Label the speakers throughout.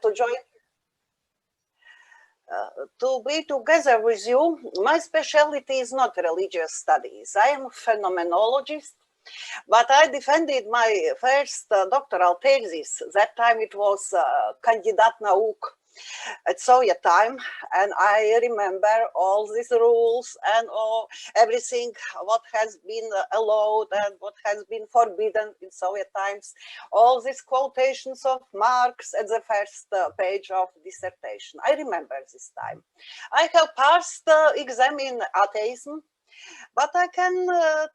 Speaker 1: to join, to be together with you. My specialty is not religious studies. I am a phenomenologist, but I defended my first doctoral thesis. That time it was Kandidat Nauk at Soviet time, and I remember all these rules and everything what has been allowed and what has been forbidden in Soviet times. All these quotations of Marx at the first page of dissertation. I remember this time. I have passed the exam in atheism, but I can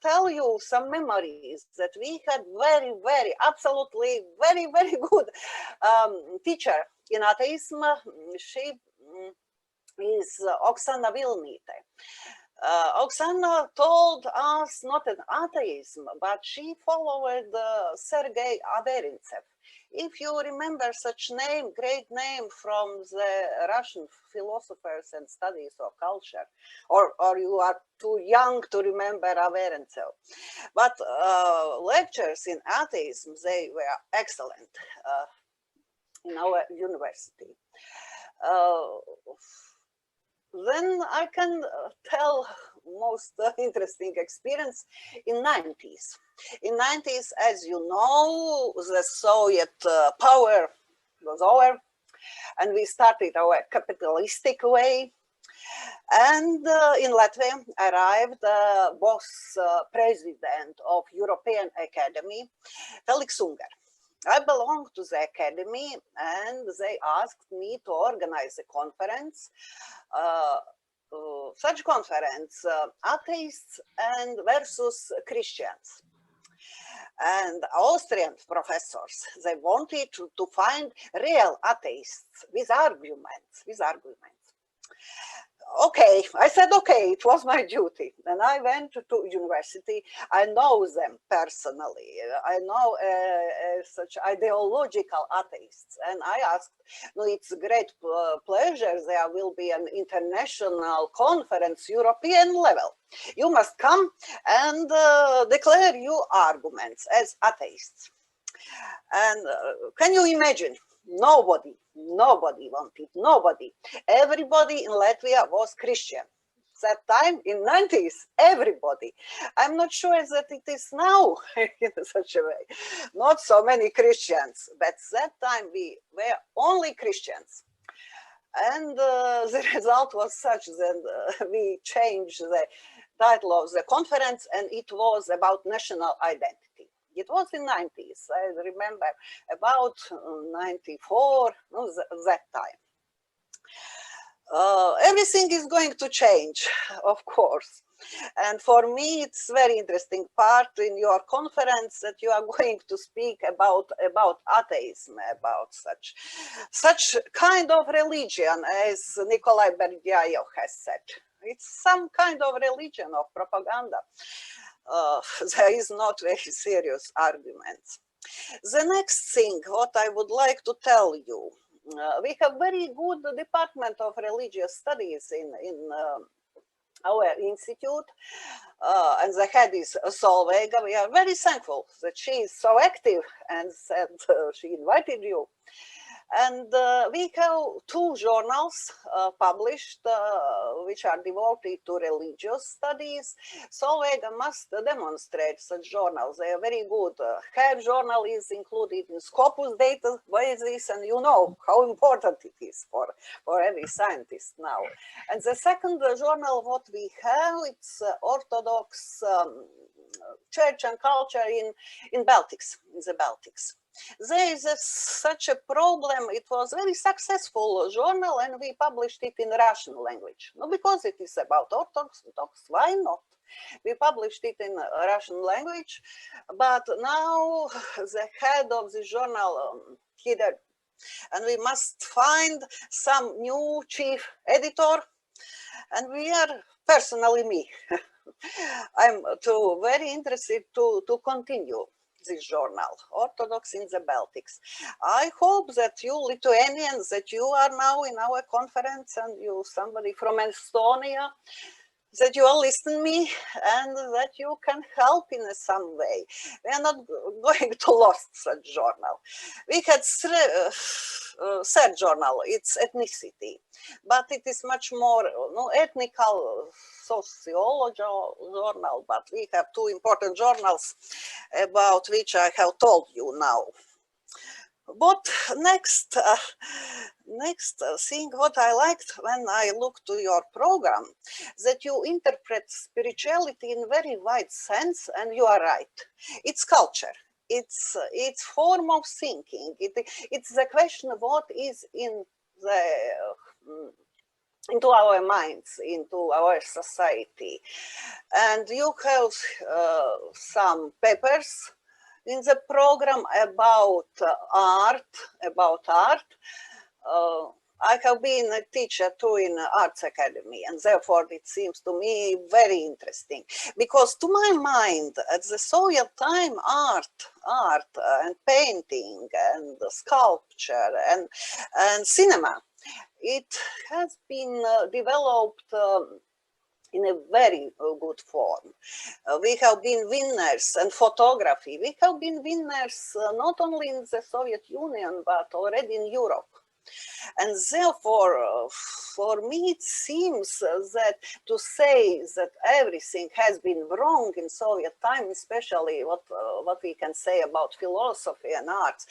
Speaker 1: tell you some memories that we had very, absolutely very good teacher in atheism. She is Oksana Vilnite. Oksana told us not an atheism, but she followed Sergei Averintsev. If you remember such name, great name from the Russian philosophers and studies of culture, or you are too young to remember Averintsev. But lectures in atheism, they were excellent in our university. Then I can tell most interesting experience in 90s. In 90s, as you know, the Soviet power was over and we started our capitalistic way. And in Latvia arrived boss president of European Academy, Felix Unger. I belong to the academy and they asked me to organize a conference, such conference, atheists and versus Christians. And Austrian professors, they wanted to find real atheists with arguments. Okay, I said, okay, it was my duty. And I went to university. I know them personally. I know such ideological atheists. And I asked, no, it's a great pleasure. There will be an international conference, European level. You must come and declare your arguments as atheists. And can you imagine? Nobody wanted, nobody. Everybody in Latvia was Christian. That time in 90s, everybody. I'm not sure that it is now in such a way. Not so many Christians, but that time we were only Christians. And the result was such that we changed the title of the conference and it was about national identity. It was in 90s, I remember, about 94, no, that time. Everything is going to change, of course. And for me, it's very interesting part in your conference that you are going to speak about atheism, about such kind of religion as Nikolai Berdyaev has said. It's some kind of religion of propaganda. There is not very serious arguments. The next thing, what I would like to tell you, we have very good department of religious studies in our institute, and the head is Solveiga. We are very thankful that she is so active and said she invited you. And we have 2 journals published which are devoted to religious studies. Solveiga must demonstrate such journals. They are very good. Her journal is included in Scopus databases, and you know how important it is for every scientist now. And the second journal what we have, it's Orthodox Church and Culture in the Baltics. There is such a problem. It was a very successful journal and we published it in Russian language. No, because it is about Orthodox, why not? We published it in Russian language, but now the head of the journal, and we must find some new chief editor, and we are personally me. I'm very interested to continue this journal, Orthodox in the Baltics. I hope that you Lithuanians, that you are now in our conference and you somebody from Estonia, that you are listening me and that you can help in some way. We are not going to lose such journal. We had third journal, it's ethnicity, but it is much more ethnical sociology journal, but we have two important journals about which I have told you now. What next thing what I liked when I looked to your program, that you interpret spirituality in very wide sense, and you are right. It's culture. It's form of thinking. It's the question of what is in the into our minds, into our society. And you have some papers in the program about art. I have been a teacher too in Arts Academy, and therefore it seems to me very interesting, because to my mind, at the Soviet time, art and painting and sculpture and cinema, it has been developed in a very good form. We have been winners, and photography, we have been winners not only in the Soviet Union, but already in Europe. And therefore, for me, it seems that to say that everything has been wrong in Soviet time, especially what we can say about philosophy and arts,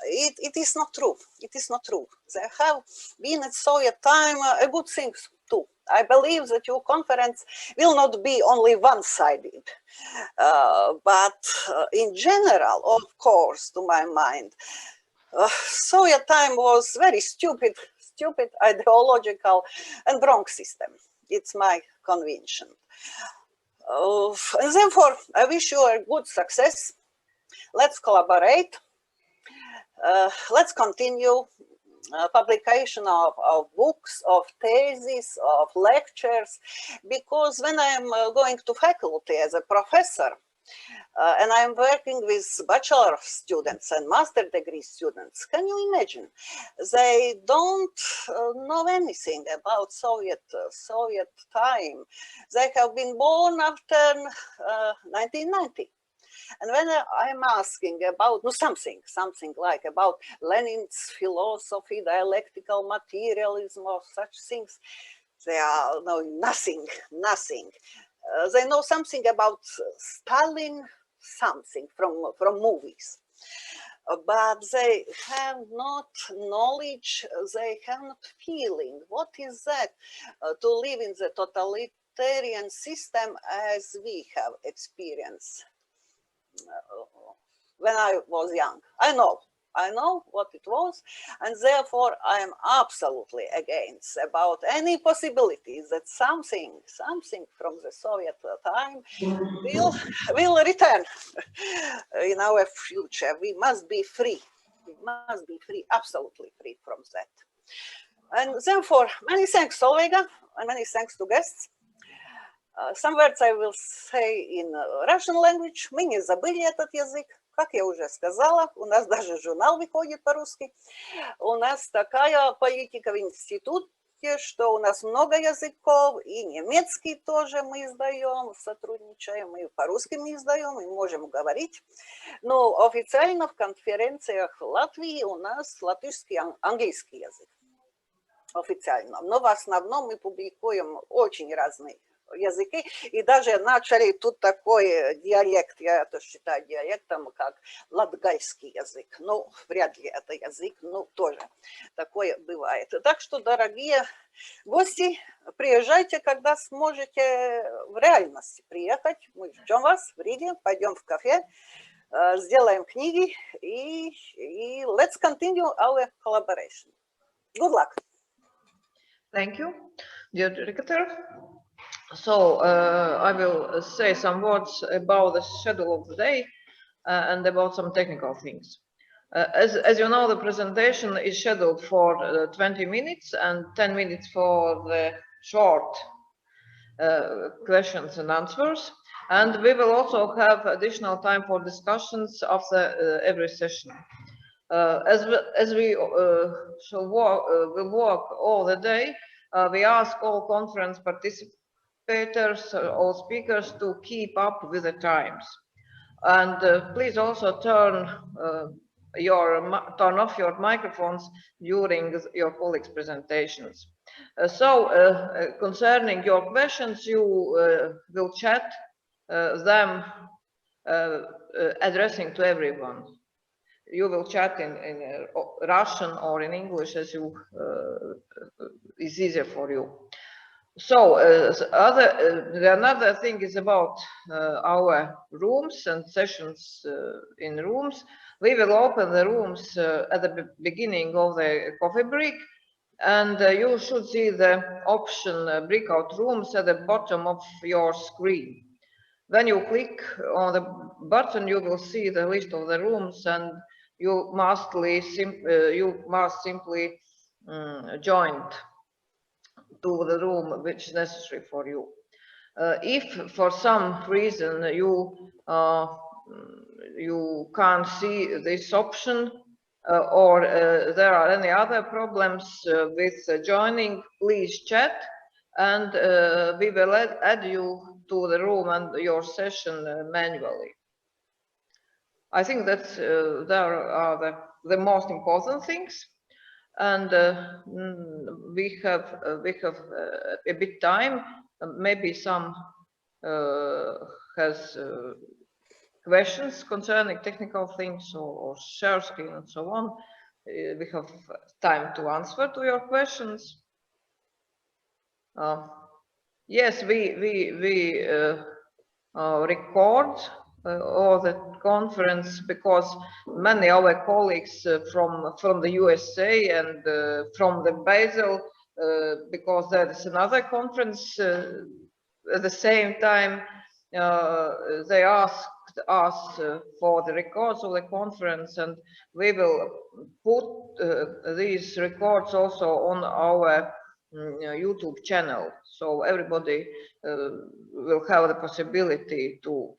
Speaker 1: it is not true. It is not true. There have been at Soviet time a good things too. I believe that your conference will not be only one-sided, but in general, of course, to my mind, Soviet time was very stupid, ideological and wrong system. It's my conviction. And therefore, I wish you a good success. Let's collaborate. Let's continue publication of books, of theses, of lectures, because when I am going to faculty as a professor, and I'm working with bachelor students and master degree students, can you imagine? They don't know anything about Soviet time. They have been born after 1990. And when I'm asking about something like about Lenin's philosophy, dialectical materialism, or such things, they are knowing nothing. They know something about Stalin, something from movies, but they have not knowledge, they have not feeling. What is that to live in the totalitarian system as we have experienced when I was young? I know what it was, and therefore I am absolutely against about any possibilities that something from the Soviet time will return in our future. We must be free. We must be free, absolutely free from that. And therefore, many thanks, Olga, and many thanks to guests. Some words I will say in Russian language. Мы не забыли этот язык. Как я уже сказала, у нас даже журнал выходит по-русски. У нас такая политика в институте, что у нас много языков, и немецкий тоже мы издаем, сотрудничаем, и по-русски мы издаем, и можем говорить. Но официально в конференциях в Латвии у нас латышский, английский язык. Официально. Но в основном мы публикуем очень разные языки, и даже начали тут такой диалект, я это считаю диалектом, как латгальский язык. Ну, вряд ли это язык, но тоже такое бывает. Так что, дорогие гости, приезжайте, когда сможете в реальности приехать. Мы ждем вас в Риге, пойдем в кафе, сделаем книги, и let's continue our collaboration. Good luck.
Speaker 2: Thank you, dear director. So I will say some words about the schedule of the day and about some technical things. As you know, the presentation is scheduled for 20 minutes and 10 minutes for the short questions and answers. And we will also have additional time for discussions after every session. As we will work all the day, we ask all conference participants, all speakers to keep up with the times. And please also turn turn off your microphones during your colleagues' presentations. Concerning your questions, you will chat them addressing to everyone. You will chat in Russian or in English as you is easier for you. So another thing is about our rooms and sessions in rooms. We will open the rooms at the beginning of the coffee break, and you should see the option breakout rooms at the bottom of your screen. When you click on the button, you will see the list of the rooms, and you must simply join to the room which is necessary for you. If for some reason you can't see this option or there are any other problems with joining, please chat, and we will add you to the room and your session manually. I think that there are the most important things. And we have a bit time. Maybe some has questions concerning technical things or share screen and so on. We have time to answer to your questions. Yes, we record all the conference because many of our colleagues from the USA and from the Basel, because there is another conference at the same time, they asked us for the records of the conference, and we will put these records also on our YouTube channel, so everybody will have the possibility to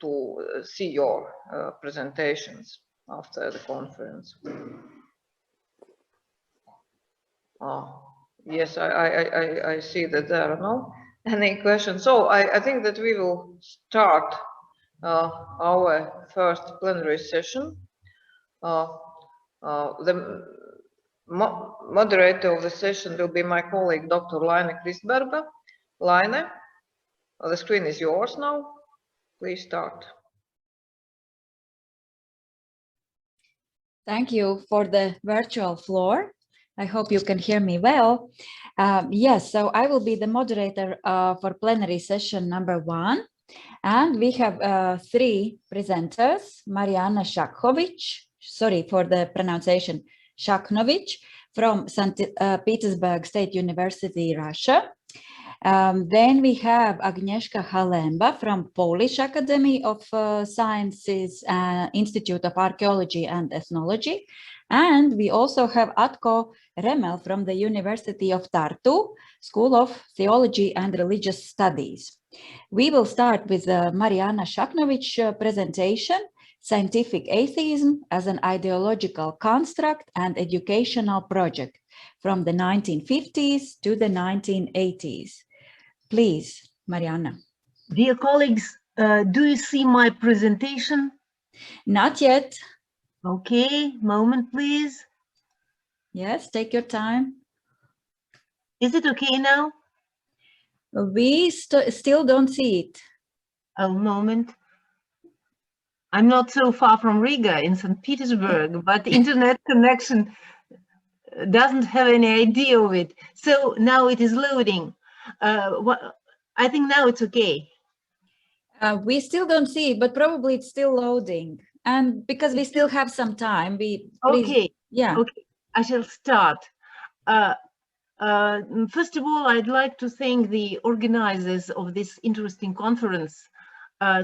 Speaker 2: see your presentations after the conference. Yes, I see that there are no any questions. So I think that we will start our first plenary session. The moderator of the session will be my colleague, Dr. Laine Kristberga. Laine, the screen is yours now. Please start.
Speaker 3: Thank you for the virtual floor. I hope you can hear me well. Yes, so I will be the moderator for plenary session number 1. And we have 3 presenters, Mariana Shakhovic, sorry for the pronunciation, Shakhnovic from St. Petersburg State University, Russia. Then we have Agnieszka Halemba from Polish Academy of Sciences, Institute of Archaeology and Ethnology. And we also have Atko Remel from the University of Tartu, School of Theology and Religious Studies. We will start with Mariana Shakhnovic presentation, Scientific Atheism as an Ideological Construct and Educational Project from the 1950s to the 1980s. Please, Mariana.
Speaker 4: Dear colleagues, do you see my presentation?
Speaker 3: Not yet.
Speaker 4: Okay, moment please.
Speaker 3: Yes, take your time.
Speaker 4: Is it okay now?
Speaker 3: We still don't see it.
Speaker 4: A moment. I'm not so far from Riga in St. Petersburg, but the internet connection doesn't have any idea of it. So now it is loading. I think now it's okay.
Speaker 3: We still don't see it, but probably it's still loading. And because we still have some time,
Speaker 4: Okay.
Speaker 3: Yeah.
Speaker 4: Okay, I shall start. First of all, I'd like to thank the organizers of this interesting conference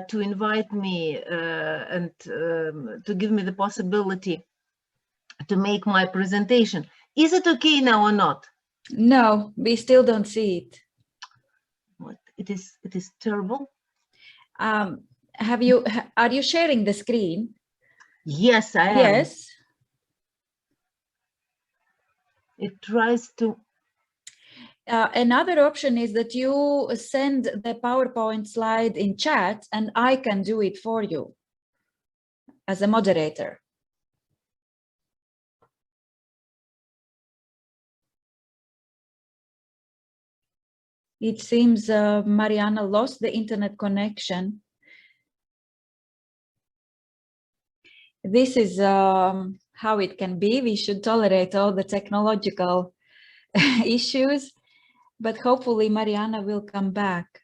Speaker 4: to invite me and to give me the possibility to make my presentation. Is it okay now or not?
Speaker 3: No, we still don't see it.
Speaker 4: What? It is terrible.
Speaker 3: Are you sharing the screen?
Speaker 4: Yes, I am.
Speaker 3: Yes.
Speaker 4: It tries to.
Speaker 3: Another option is that you send the PowerPoint slide in chat and I can do it for you as a moderator. It seems Mariana lost the internet connection. This is how it can be. We should tolerate all the technological issues, but hopefully Mariana will come back.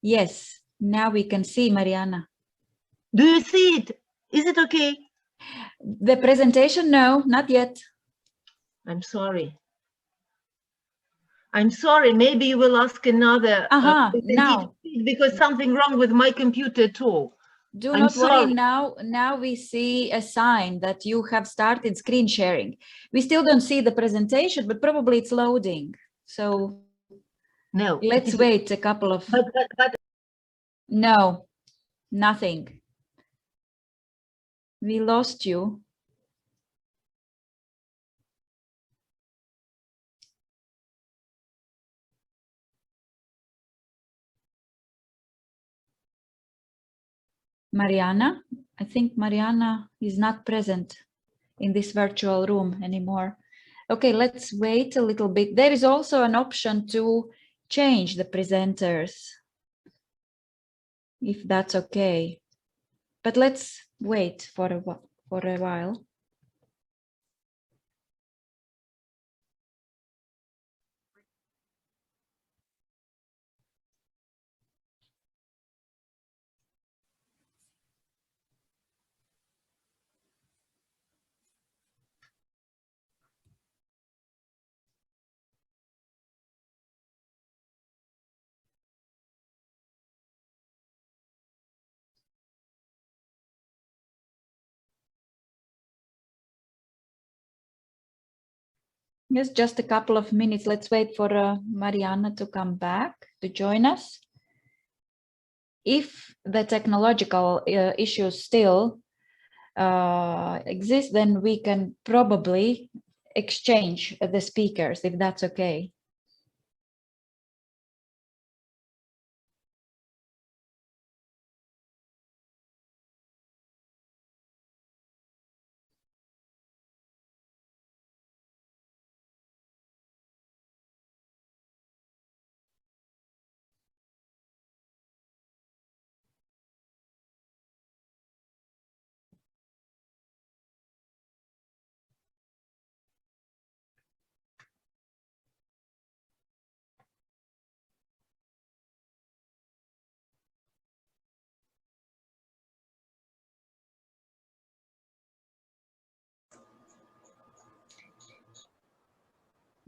Speaker 3: Yes, now we can see Mariana.
Speaker 4: Do you see it? Is it okay?
Speaker 3: The presentation, no, not yet.
Speaker 4: I'm sorry. I'm sorry. Maybe you will ask another
Speaker 3: Now.
Speaker 4: because something wrong with my computer too.
Speaker 3: Do
Speaker 4: I'm
Speaker 3: not worry,
Speaker 4: sorry.
Speaker 3: now we see a sign that you have started screen sharing. We still don't see the presentation, but probably it's loading. So
Speaker 4: No.
Speaker 3: let's wait a couple of...
Speaker 4: But
Speaker 3: No, nothing. We lost you. Mariana, I think Mariana is not present in this virtual room anymore. Okay, let's wait a little bit. There is also an option to change the presenters, if that's okay. But let's wait for a while. Yes, just a couple of minutes. Let's wait for Mariana to come back to join us. If the technological issues still exist, then we can probably exchange the speakers, if that's okay.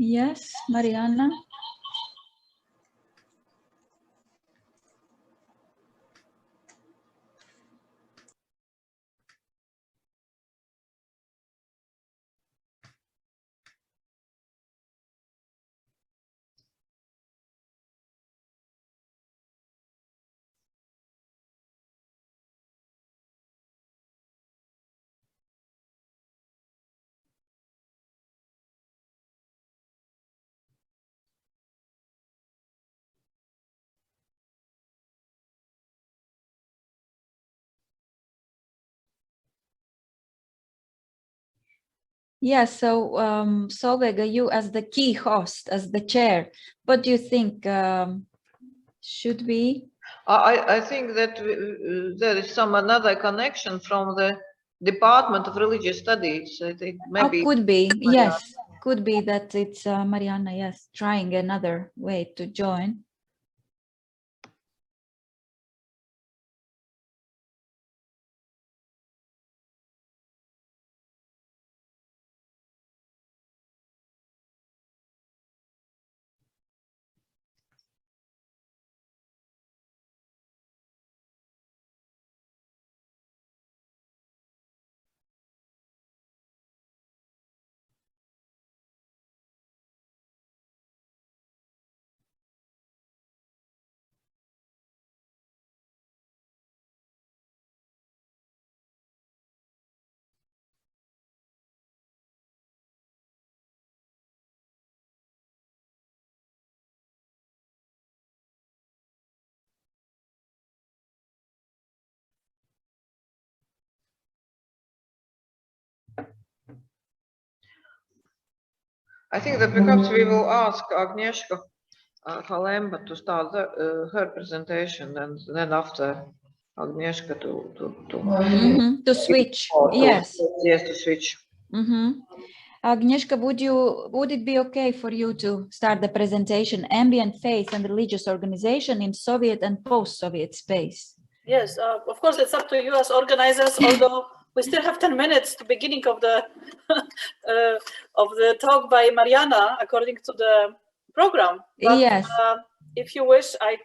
Speaker 3: Yes, Mariana. Yeah, so Solveiga, you as the key host, as the chair, what do you think? Should we?
Speaker 2: I think that there is some another connection from the Department of Religious Studies. I think maybe.
Speaker 3: Oh, could be, yes. Could be that it's Mariana, yes, trying another way to join.
Speaker 2: I think that perhaps we will ask Agnieszka Halemba to start her presentation, and then after Agnieszka
Speaker 3: to switch. Yes.
Speaker 2: Yes, to switch.
Speaker 3: Agnieszka, would it be okay for you to start the presentation, Ambient Faith and Religious Organization in Soviet and Post-Soviet Space?
Speaker 5: Yes, of course, it's up to you as organizers, although we still have 10 minutes to beginning of the talk by Mariana, according to the program. But,
Speaker 3: yes.
Speaker 5: If you wish, I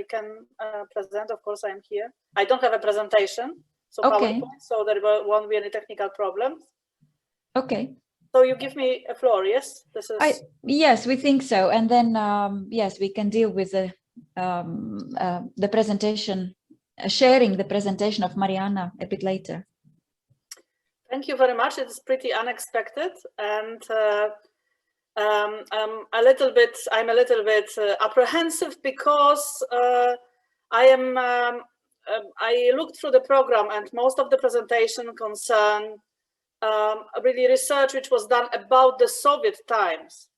Speaker 5: can present. Of course, I'm here. I don't have a presentation, so
Speaker 3: okay.
Speaker 5: PowerPoint, so there won't be any technical problems.
Speaker 3: Okay.
Speaker 5: So you give me a floor, yes? This is.
Speaker 3: Yes, we think so, and then yes, we can deal with the presentation, sharing the presentation of Mariana a bit later.
Speaker 5: Thank you very much. It's pretty unexpected, and I'm a little bit apprehensive because I looked through the program, and most of the presentation concern really research which was done about the Soviet times,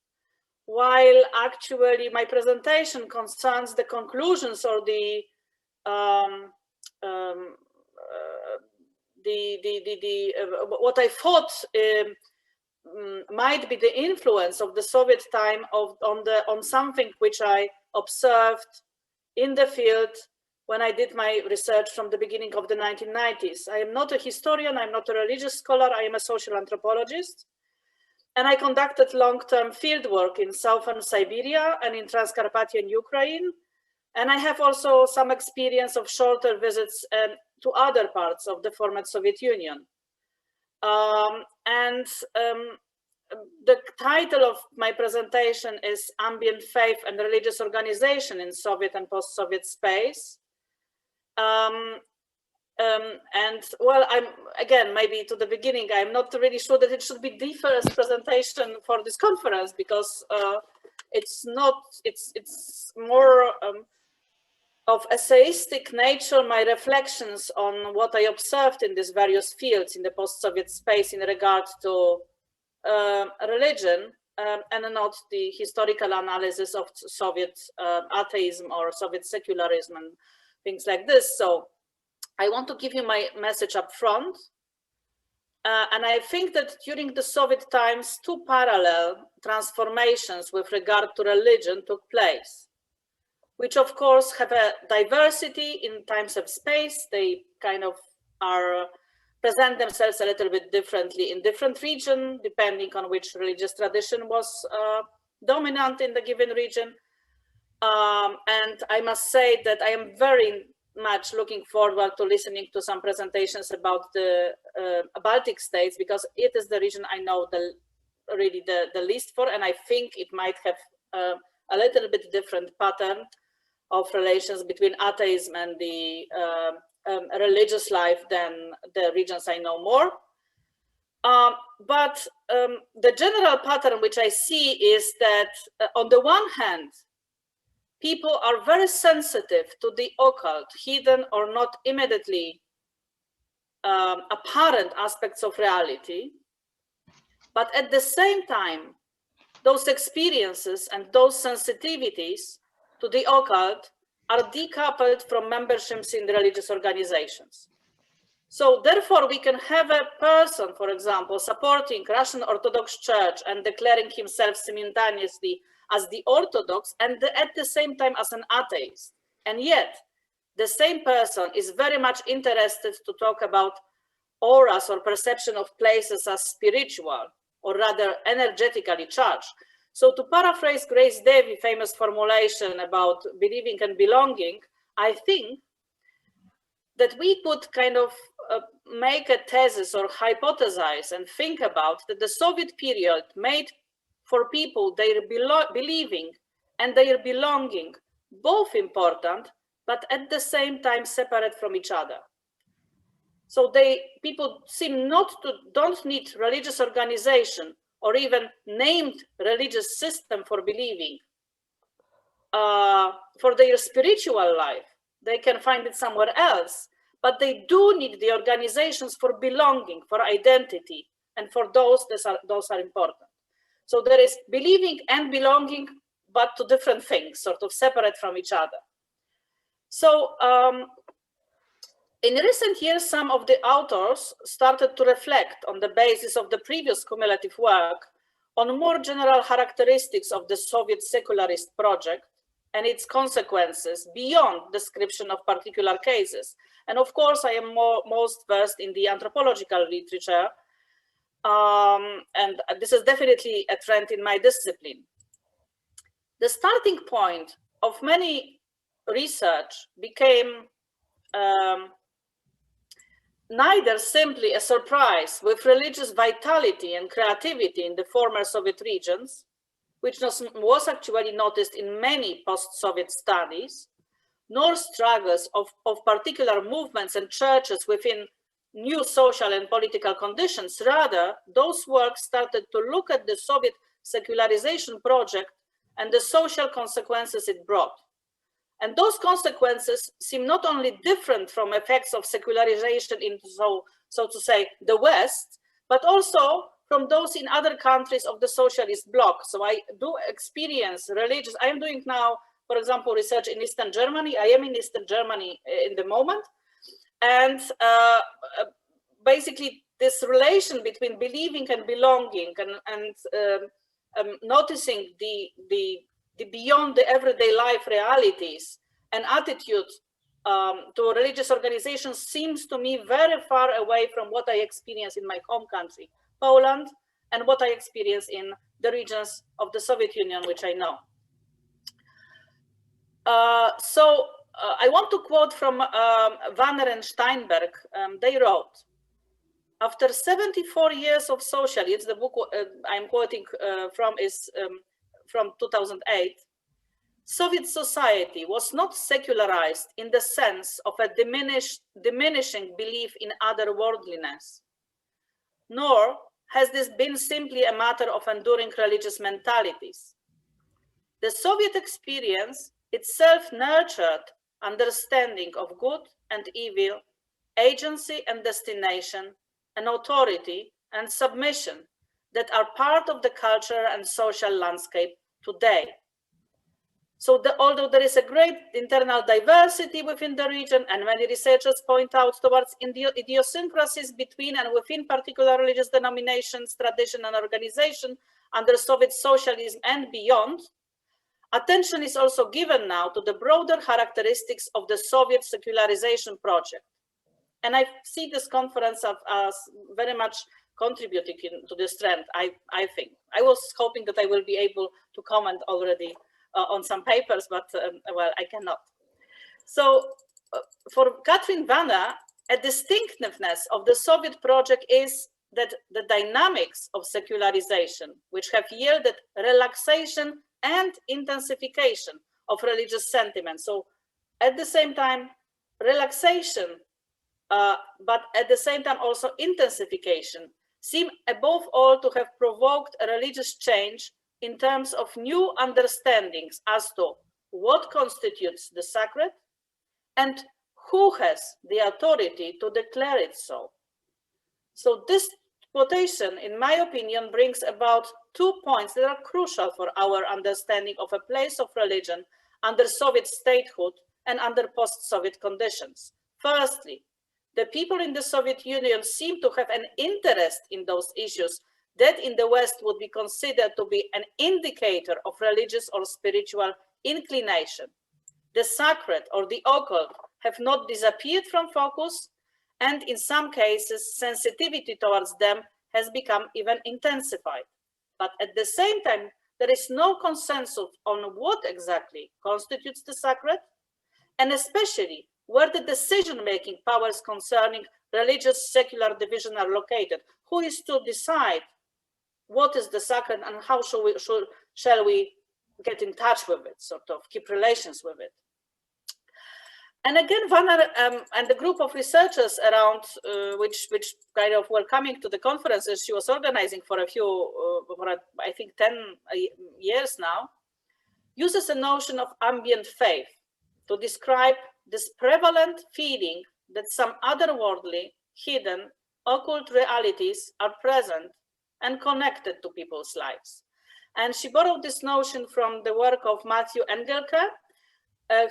Speaker 5: while actually my presentation concerns the conclusions or what I thought might be the influence of the Soviet time on something which I observed in the field when I did my research from the beginning of the 1990s. I am not a historian, I'm not a religious scholar, I am a social anthropologist. And I conducted long-term fieldwork in southern Siberia and in Transcarpathian Ukraine. And I have also some experience of shorter visits to other parts of the former Soviet Union. The title of my presentation is Ambient Faith and Religious Organization in Soviet and Post-Soviet Space. And well, again, maybe to the beginning, I'm not really sure that it should be the first presentation for this conference, because it's more of essayistic nature, my reflections on what I observed in these various fields in the post-Soviet space in regard to religion, and not the historical analysis of Soviet atheism or Soviet secularism and things like this. So I want to give you my message up front. And I think that during the Soviet times, two parallel transformations with regard to religion took place, which of course have a diversity in times of space. They kind of present themselves a little bit differently in different regions, depending on which religious tradition was dominant in the given region. And I must say that I am very much looking forward to listening to some presentations about the Baltic states, because it is the region I know really the least for, and I think it might have a little bit different pattern of relations between atheism and the religious life than the regions I know more. But the general pattern which I see is that on the one hand, people are very sensitive to the occult, hidden or not immediately apparent aspects of reality. But at the same time, those experiences and those sensitivities to the occult are decoupled from memberships in the religious organizations. So therefore, we can have a person, for example, supporting Russian Orthodox Church and declaring himself simultaneously as the Orthodox and at the same time as an atheist. And yet, the same person is very much interested to talk about auras or perception of places as spiritual, or rather energetically charged. So to paraphrase Grace Devi's famous formulation about believing and belonging, I think that we could kind of make a thesis or hypothesize and think about that the Soviet period made for people their believing and their belonging both important, but at the same time separate from each other. So people seem don't need religious organization or even named religious system for believing. For their spiritual life, they can find it somewhere else, but they do need the organizations for belonging, for identity, and for those are important. So there is believing and belonging, but to different things, sort of separate from each other. So in recent years, some of the authors started to reflect on the basis of the previous cumulative work on more general characteristics of the Soviet secularist project and its consequences beyond description of particular cases. And of course, I am most versed in the anthropological literature, and this is definitely a trend in my discipline. The starting point of many research became neither simply a surprise with religious vitality and creativity in the former Soviet regions, which was actually noticed in many post-Soviet studies, nor struggles of particular movements and churches within new social and political conditions. Rather, those works started to look at the Soviet secularization project and the social consequences it brought. And those consequences seem not only different from effects of secularization in, so to say, the West, but also from those in other countries of the socialist bloc. So I do experience religious, I am doing now, for example, research in Eastern Germany. I am in Eastern Germany in the moment. And basically this relation between believing and belonging and noticing the beyond the everyday life realities and attitude to religious organizations seems to me very far away from what I experience in my home country, Poland, and what I experience in the regions of the Soviet Union, which I know. I want to quote from Wanner and Steinberg. They wrote, after 74 years of socialism, the book I'm quoting from is from 2008, Soviet society was not secularized in the sense of a diminishing belief in otherworldliness, nor has this been simply a matter of enduring religious mentalities. The Soviet experience itself nurtured understanding of good and evil, agency and destination, and authority and submission that are part of the cultural and social landscape today. So although there is a great internal diversity within the region, and many researchers point out towards idiosyncrasies between and within particular religious denominations, tradition, and organization under Soviet socialism and beyond, attention is also given now to the broader characteristics of the Soviet secularization project. And I see this conference as very much contributing to this trend, I think. I was hoping that I will be able to comment already on some papers, but well, I cannot. So for Katrin Wanner, a distinctiveness of the Soviet project is that the dynamics of secularization, which have yielded relaxation and intensification of religious sentiment. So at the same time, relaxation, but at the same time also intensification, seem above all to have provoked a religious change in terms of new understandings as to what constitutes the sacred and who has the authority to declare it so. So this quotation, in my opinion, brings about 2 points that are crucial for our understanding of a place of religion under Soviet statehood and under post-Soviet conditions. Firstly, the people in the Soviet Union seem to have an interest in those issues that in the West would be considered to be an indicator of religious or spiritual inclination. The sacred or the occult have not disappeared from focus, and in some cases, sensitivity towards them has become even intensified. But at the same time, there is no consensus on what exactly constitutes the sacred, and especially where the decision-making powers concerning religious secular division are located. Who is to decide what is the sacred and how shall we get in touch with it, sort of keep relations with it? And again, Wanner and the group of researchers around which kind of were coming to the conferences she was organizing for a few, I think 10 years now, uses a notion of ambient faith to describe this prevalent feeling that some otherworldly, hidden, occult realities are present and connected to people's lives. And she borrowed this notion from the work of Matthew Engelke,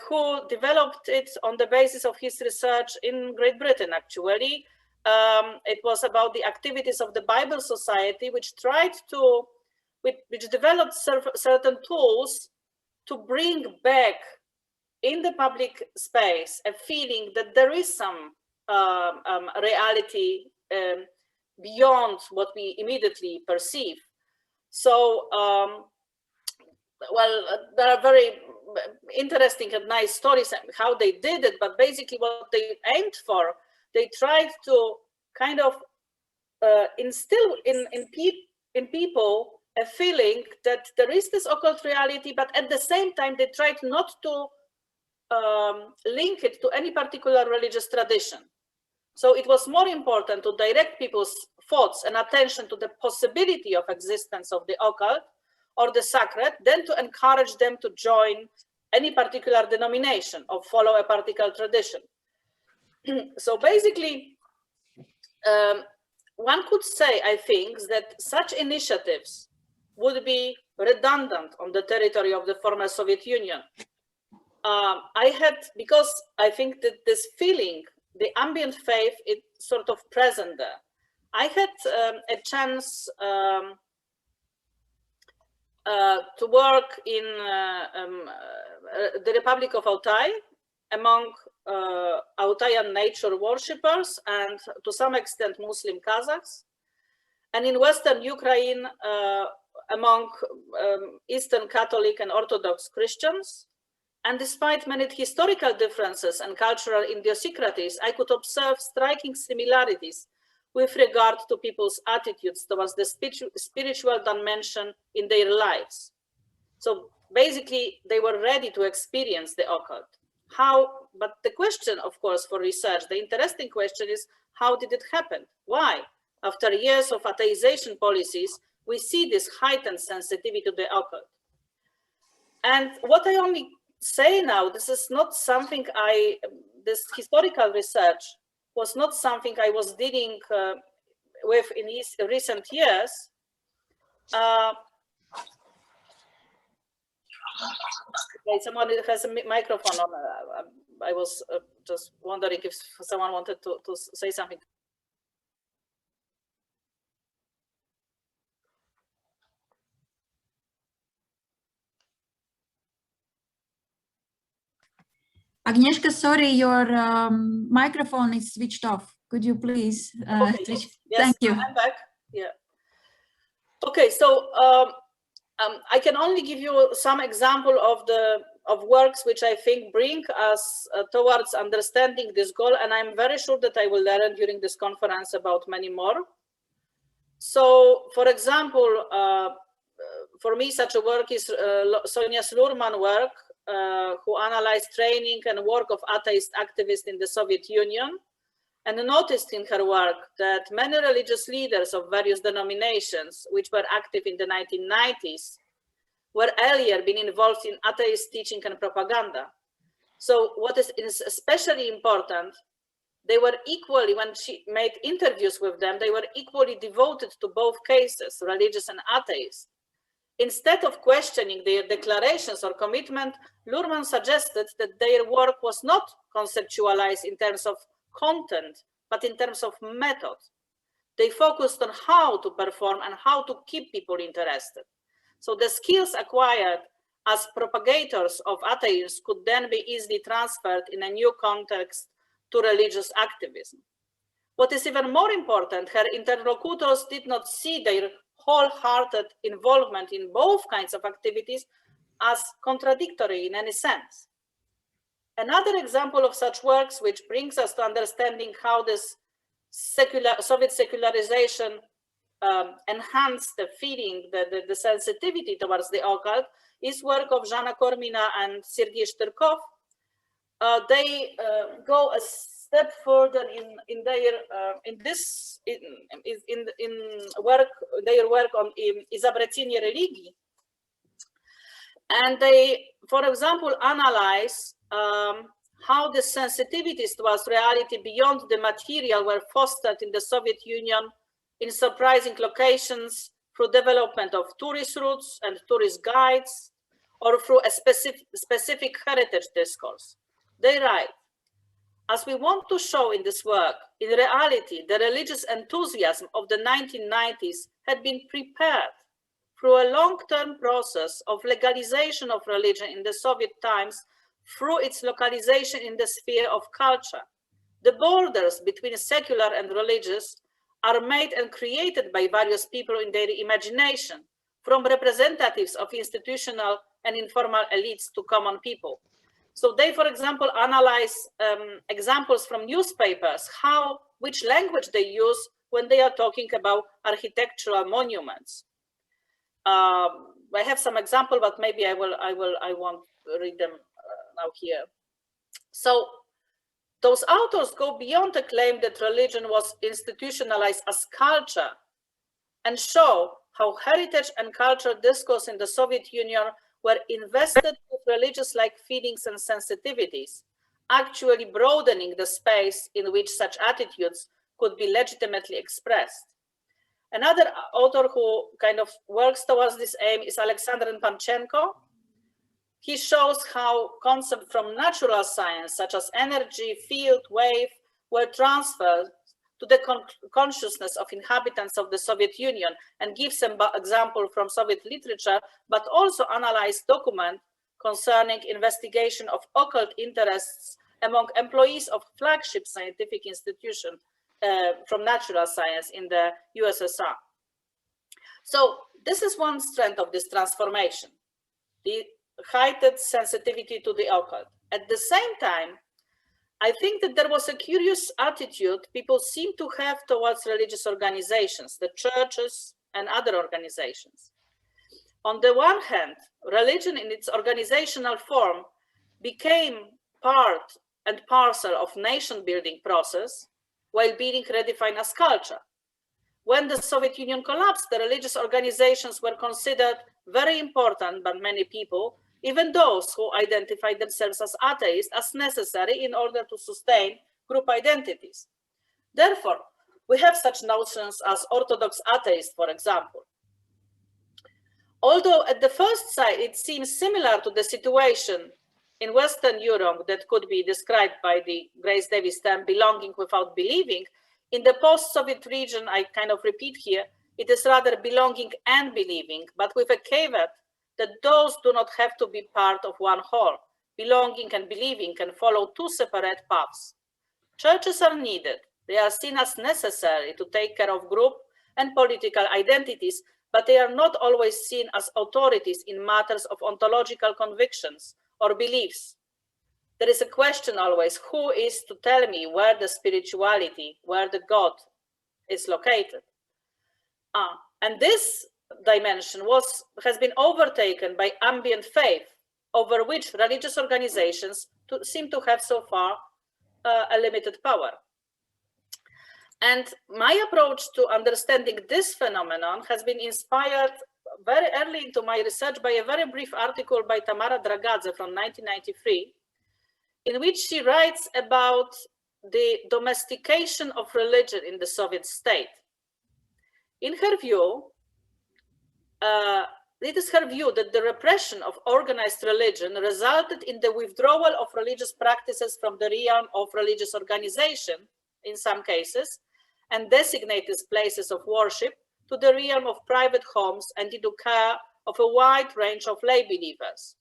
Speaker 5: who developed it on the basis of his research in Great Britain, actually. It was about the activities of the Bible Society, which developed certain tools to bring back in the public space a feeling that there is some reality beyond what we immediately perceive. So, well, there are very interesting and nice stories how they did it, but basically what they aimed for, they tried to kind of instill in people a feeling that there is this occult reality, but at the same time they tried not to link it to any particular religious tradition. So it was more important to direct people's thoughts and attention to the possibility of existence of the occult or the sacred than to encourage them to join any particular denomination or follow a particular tradition. So basically, one could say, I think, that such initiatives would be redundant on the territory of the former Soviet Union. Because I think that this feeling, the ambient faith, it's sort of present there. I had a chance to work in the Republic of Altai among Altaian nature worshippers and to some extent Muslim Kazakhs, and in Western Ukraine among Eastern Catholic and Orthodox Christians. And despite many historical differences and cultural idiosyncrasies, I could observe striking similarities with regard to people's attitudes towards the spiritual dimension in their lives. So basically, they were ready to experience the occult. How? But the question, of course, for research, the interesting question is, how did it happen? Why? After years of atheization policies, we see this heightened sensitivity to the occult. And what I only say now, this is not something this historical research was not something I was dealing with in recent years. Okay, someone has a microphone on. I was just wondering if someone wanted to say something.
Speaker 3: Agnieszka, sorry, your microphone is switched off. Could you please
Speaker 5: Okay,
Speaker 3: switch?
Speaker 5: yes,
Speaker 3: Thank you.
Speaker 5: I'm back. Yeah. Okay, so I can only give you some example of works which I think bring us towards understanding this goal, and I'm very sure that I will learn during this conference about many more. So, for example, for me, such a work is Sonia Slurman work, who analyzed training and work of atheist activists in the Soviet Union, and noticed in her work that many religious leaders of various denominations, which were active in the 1990s, were earlier been involved in atheist teaching and propaganda. So what is especially important, they were equally, when she made interviews with them, they were equally devoted to both cases, religious and atheist. Instead of questioning their declarations or commitment, Lurman suggested that their work was not conceptualized in terms of content, but in terms of method. They focused on how to perform and how to keep people interested. So the skills acquired as propagators of atheism could then be easily transferred in a new context to religious activism. What is even more important, her interlocutors did not see their wholehearted involvement in both kinds of activities as contradictory in any sense. Another example of such works, which brings us to understanding how this Soviet secularization enhanced the feeling, the sensitivity towards the occult, is work of Zhana Kormina and Sergei Shterkov. They go a step further in their work on изобретение религии, and they, for example, analyze how the sensitivities towards reality beyond the material were fostered in the Soviet Union in surprising locations through development of tourist routes and tourist guides, or through a specific heritage discourse. They write, as we want to show in this work, in reality, the religious enthusiasm of the 1990s had been prepared through a long-term process of legalization of religion in the Soviet times through its localization in the sphere of culture. The borders between secular and religious are made and created by various people in their imagination, from representatives of institutional and informal elites to common people. So they, for example, analyze examples from newspapers, which language they use when they are talking about architectural monuments. I have some example, but maybe I won't read them now here. So those authors go beyond the claim that religion was institutionalized as culture and show how heritage and cultural discourse in the Soviet Union were invested with religious-like feelings and sensitivities, actually broadening the space in which such attitudes could be legitimately expressed. Another author who kind of works towards this aim is Alexander Panchenko. He shows how concepts from natural science, such as energy, field, wave, were transferred to the consciousness of inhabitants of the Soviet Union, and gives an example from Soviet literature, but also analyzed documents concerning investigation of occult interests among employees of flagship scientific institution from natural science in the USSR. So this is one strength of this transformation, the heightened sensitivity to the occult. At the same time, I think that there was a curious attitude people seem to have towards religious organizations, the churches and other organizations. On the one hand, religion in its organizational form became part and parcel of nation-building process, while being redefined as culture. When the Soviet Union collapsed, the religious organizations were considered very important by many people, even those who identified themselves as atheists, as necessary in order to sustain group identities. Therefore, we have such notions as Orthodox atheists, for example. Although at the first sight, it seems similar to the situation in Western Europe that could be described by the Grace Davis term belonging without believing, in the post-Soviet region, I kind of repeat here, it is rather belonging and believing, but with a caveat that those do not have to be part of one whole. Belonging and believing can follow two separate paths. Churches are needed. They are seen as necessary to take care of group and political identities, but they are not always seen as authorities in matters of ontological convictions or beliefs. There is a question always, who is to tell me where the spirituality, where the God is located? And this dimension has been overtaken by ambient faith, over which religious organizations seem to have so far a limited power. And my approach to understanding this phenomenon has been inspired very early into my research by a very brief article by Tamara Dragadze from 1993, in which she writes about the domestication of religion in the Soviet state. In her view, it is her view that the repression of organized religion resulted in the withdrawal of religious practices from the realm of religious organization, in some cases, and designated places of worship to the realm of private homes and into care of a wide range of lay believers.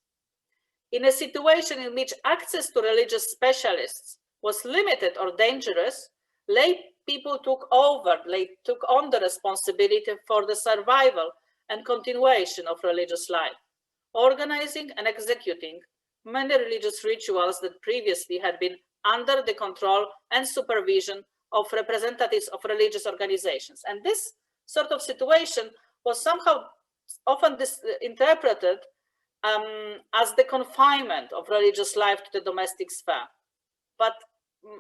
Speaker 5: In a situation in which access to religious specialists was limited or dangerous, lay people took on the responsibility for the survival and continuation of religious life, organizing and executing many religious rituals that previously had been under the control and supervision of representatives of religious organizations. And this sort of situation was somehow often interpreted as the confinement of religious life to the domestic sphere. But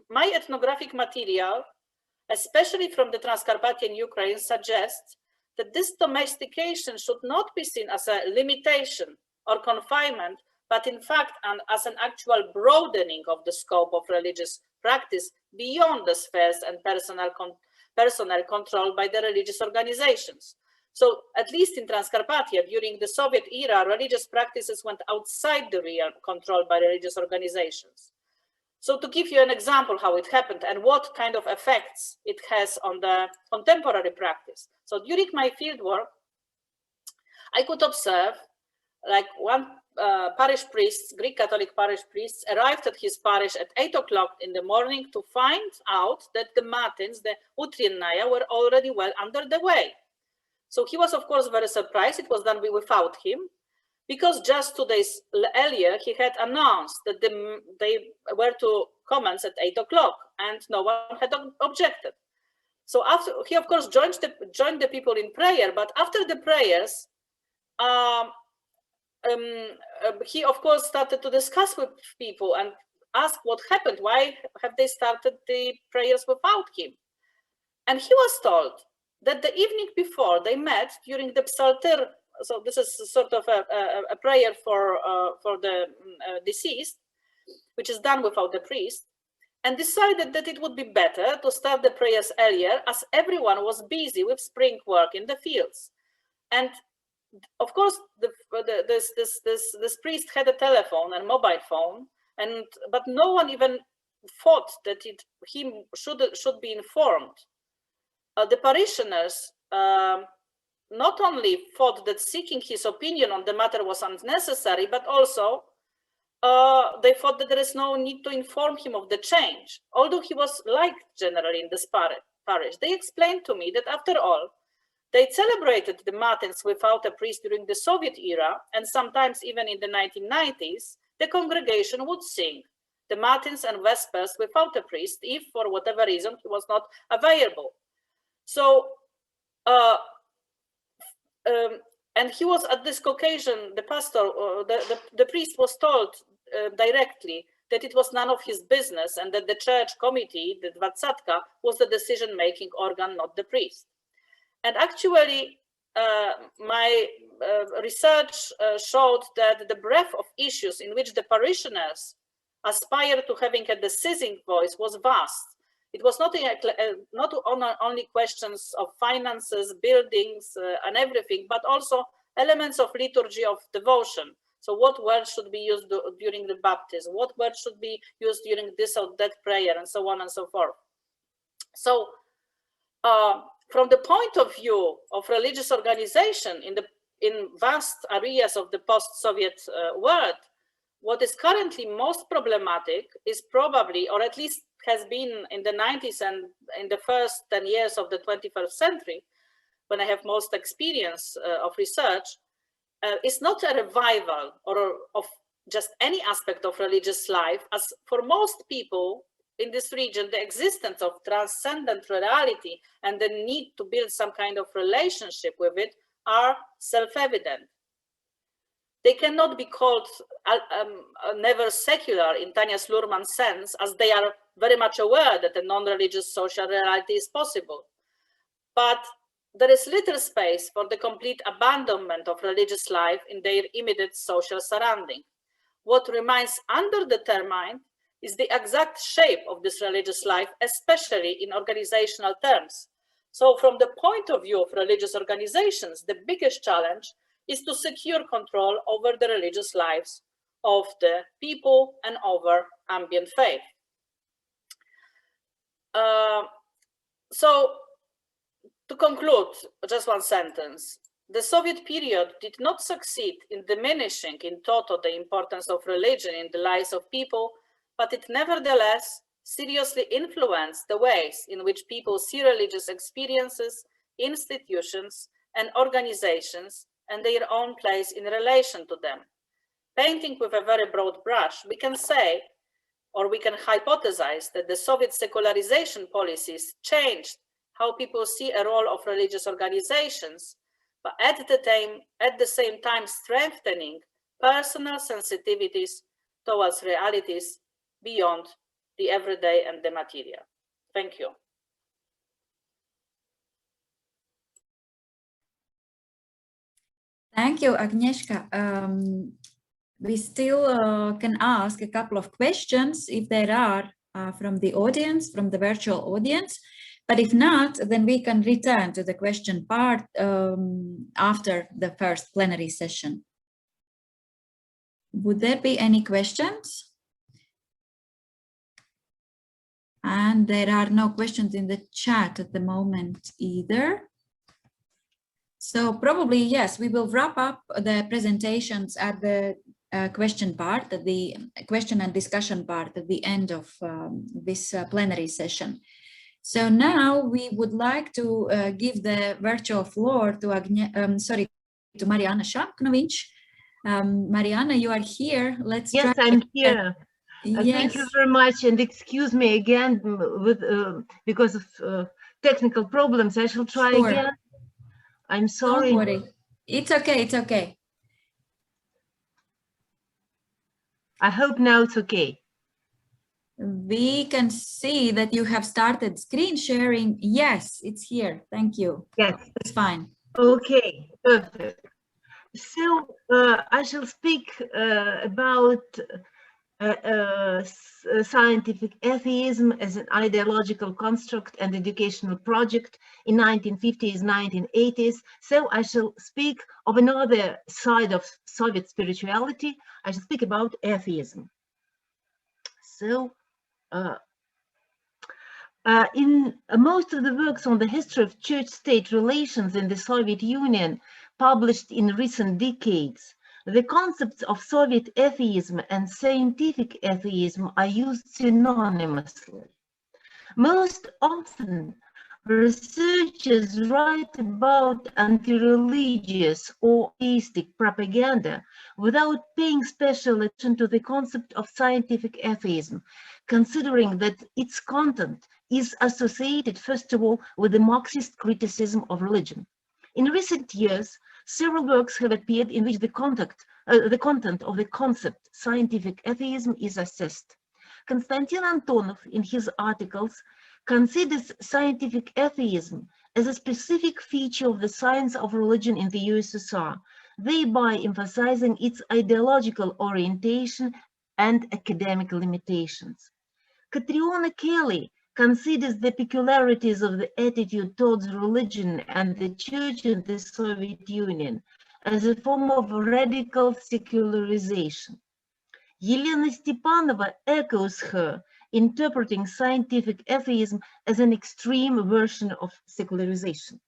Speaker 5: my ethnographic material, especially from the Transcarpathian Ukraine, suggests that this domestication should not be seen as a limitation or confinement, but in fact as an actual broadening of the scope of religious practice beyond the spheres and personnel controlled by the religious organizations. So at least in Transcarpathia, during the Soviet era, religious practices went outside the realm controlled by religious organizations. So to give you an example how it happened and what kind of effects it has on the contemporary practice. So during my fieldwork, I could observe like one parish priest, Greek Catholic parish priest, arrived at his parish at 8 o'clock in the morning to find out that the matins, the utriennaya, were already well under the way. So he was, of course, very surprised. It was done without him, because just 2 days earlier, he had announced that they were to commence at 8 o'clock, and no one had objected. So after, he, of course, joined the people in prayer, but after the prayers, he, of course, started to discuss with people and ask what happened. Why have they started the prayers without him? And he was told that the evening before they met during the psalter. So this is sort of a prayer for the deceased, which is done without the priest, and decided that it would be better to start the prayers earlier, as everyone was busy with spring work in the fields. And of course, this priest had a telephone and mobile phone, but no one even thought that he should be informed. The parishioners not only thought that seeking his opinion on the matter was unnecessary, but also they thought that there is no need to inform him of the change, although he was liked generally in this parish. They explained to me that after all, they celebrated the matins without a priest during the Soviet era, and sometimes even in the 1990s, the congregation would sing the matins and vespers without a priest if, for whatever reason, he was not available. So, and he was at this occasion, the pastor, the priest was told directly that it was none of his business and that the church committee, the Dvacatka, was the decision-making organ, not the priest. And actually, my research showed that the breadth of issues in which the parishioners aspired to having a decisive voice was vast. It was not only questions of finances, buildings, and everything, but also elements of liturgy of devotion. So what words should be used during the baptism? What words should be used during this or that prayer, and so on and so forth. So from the point of view of religious organization in vast areas of the post-Soviet world, what is currently most problematic is probably, or at least has been in the 90s and in the first 10 years of the 21st century, when I have most experience of research, is not a revival or of just any aspect of religious life, as for most people in this region, the existence of transcendent reality and the need to build some kind of relationship with it are self-evident. They cannot be called never secular in Tanya Slurman's sense, as they are very much aware that a non-religious social reality is possible. But there is little space for the complete abandonment of religious life in their immediate social surrounding. What remains underdetermined is the exact shape of this religious life, especially in organizational terms. So from the point of view of religious organizations, the biggest challenge is to secure control over the religious lives of the people and over ambient faith. So to conclude, just one sentence. The Soviet period did not succeed in diminishing in toto the importance of religion in the lives of people, but it nevertheless seriously influenced the ways in which people see religious experiences, institutions, and organizations, and their own place in relation to them. Painting with a very broad brush, we can say, or we can hypothesize, that the Soviet secularization policies changed how people see a role of religious organizations, but at the same time strengthening personal sensitivities towards realities beyond the everyday and the material. Thank you.
Speaker 3: Thank you, Agnieszka. We still can ask a couple of questions if there are from the audience, from the virtual audience. But if not, then we can return to the question part after the first plenary session. Would there be any questions? And there are no questions in the chat at the moment either. So probably, yes, we will wrap up the presentations at the question part, at the question and discussion part at the end of this plenary session. So now we would like to give the virtual floor to to Mariana Šapković. Mariana, you are here. Let's
Speaker 4: Yes,
Speaker 3: try.
Speaker 4: I'm here.
Speaker 3: Yes.
Speaker 4: Thank you very much, and excuse me again with because of technical problems. I shall try again. I'm sorry.
Speaker 3: Don't worry. It's okay. It's okay.
Speaker 4: I hope now it's okay.
Speaker 3: We can see that you have started screen sharing. Yes, it's here. Thank you.
Speaker 4: Yes.
Speaker 3: It's fine.
Speaker 4: Okay, perfect. So I shall speak about scientific atheism as an ideological construct and educational project in 1950s, 1980s. So I shall speak of another side of Soviet spirituality. I shall speak about atheism. So in most of the works on the history of church-state relations in the Soviet Union published in recent decades, the concepts of Soviet atheism and scientific atheism are used synonymously. Most often, researchers write about anti-religious or atheistic propaganda without paying special attention to the concept of scientific atheism, considering that its content is associated, first of all, with the Marxist criticism of religion. In recent years, several works have appeared in which the content of the concept scientific atheism is assessed. Konstantin Antonov, in his articles, considers scientific atheism as a specific feature of the science of religion in the USSR, thereby emphasizing its ideological orientation and academic limitations. Catriona Kelly considers the peculiarities of the attitude towards religion and the church in the Soviet Union as a form of radical secularization. Yelena Stepanova echoes her, interpreting scientific atheism as an extreme version of secularization.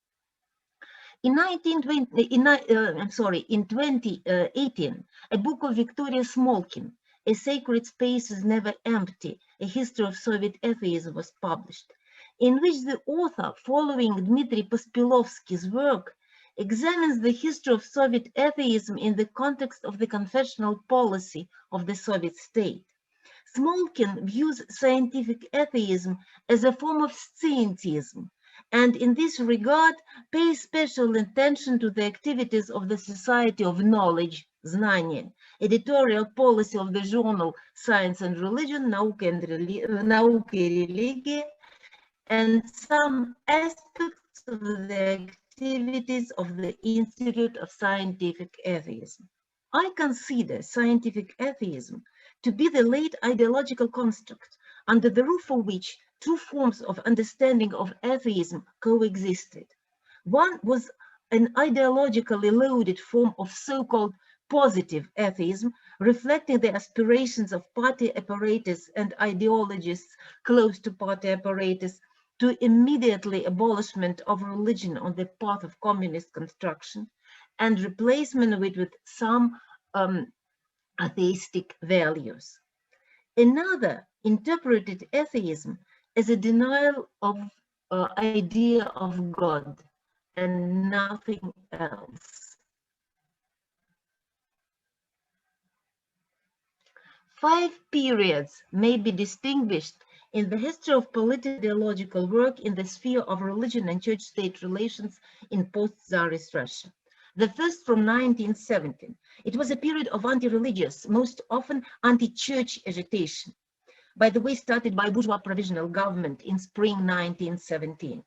Speaker 4: In 2018, a book of Victoria Smolkin, A Sacred Space is Never Empty, A History of Soviet Atheism, was published, in which the author, following Dmitry Pospilovsky's work, examines the history of Soviet atheism in the context of the confessional policy of the Soviet state. Smolkin views scientific atheism as a form of scientism, and in this regard pays special attention to the activities of the Society of Knowledge, Znание, editorial policy of the journal Science and Religion, Наука и религия, and some aspects of the activities of the Institute of Scientific Atheism. I consider scientific atheism to be the late ideological construct under the roof of which two forms of understanding of atheism coexisted. One was an ideologically loaded form of so-called positive atheism, reflecting the aspirations of party apparatus and ideologists close to party apparatus to immediately abolishment of religion on the path of communist construction and replacement of it with some atheistic values. Another interpreted atheism as a denial of idea of God and nothing else. 5 periods may be distinguished in the history of political work in the sphere of religion and church-state relations in post-Tsarist Russia. The first from 1917. It was a period of anti-religious, most often anti-church agitation, by the way, started by bourgeois provisional government in spring 1917.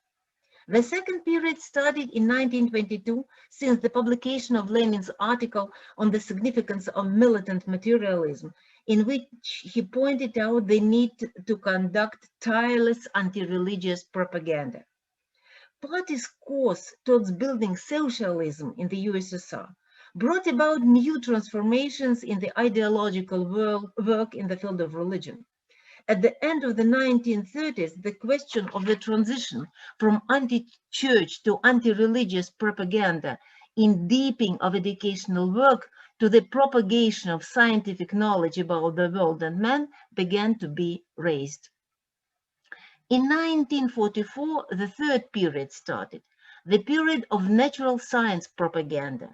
Speaker 4: The second period started in 1922, since the publication of Lenin's article on the significance of militant materialism in which he pointed out the need to conduct tireless anti-religious propaganda. Party's course towards building socialism in the USSR brought about new transformations in the ideological work in the field of religion. At the end of the 1930s, the question of the transition from anti-church to anti-religious propaganda in deepening of educational work to the propagation of scientific knowledge about the world and man began to be raised. In 1944, the third period started, the period of natural science propaganda.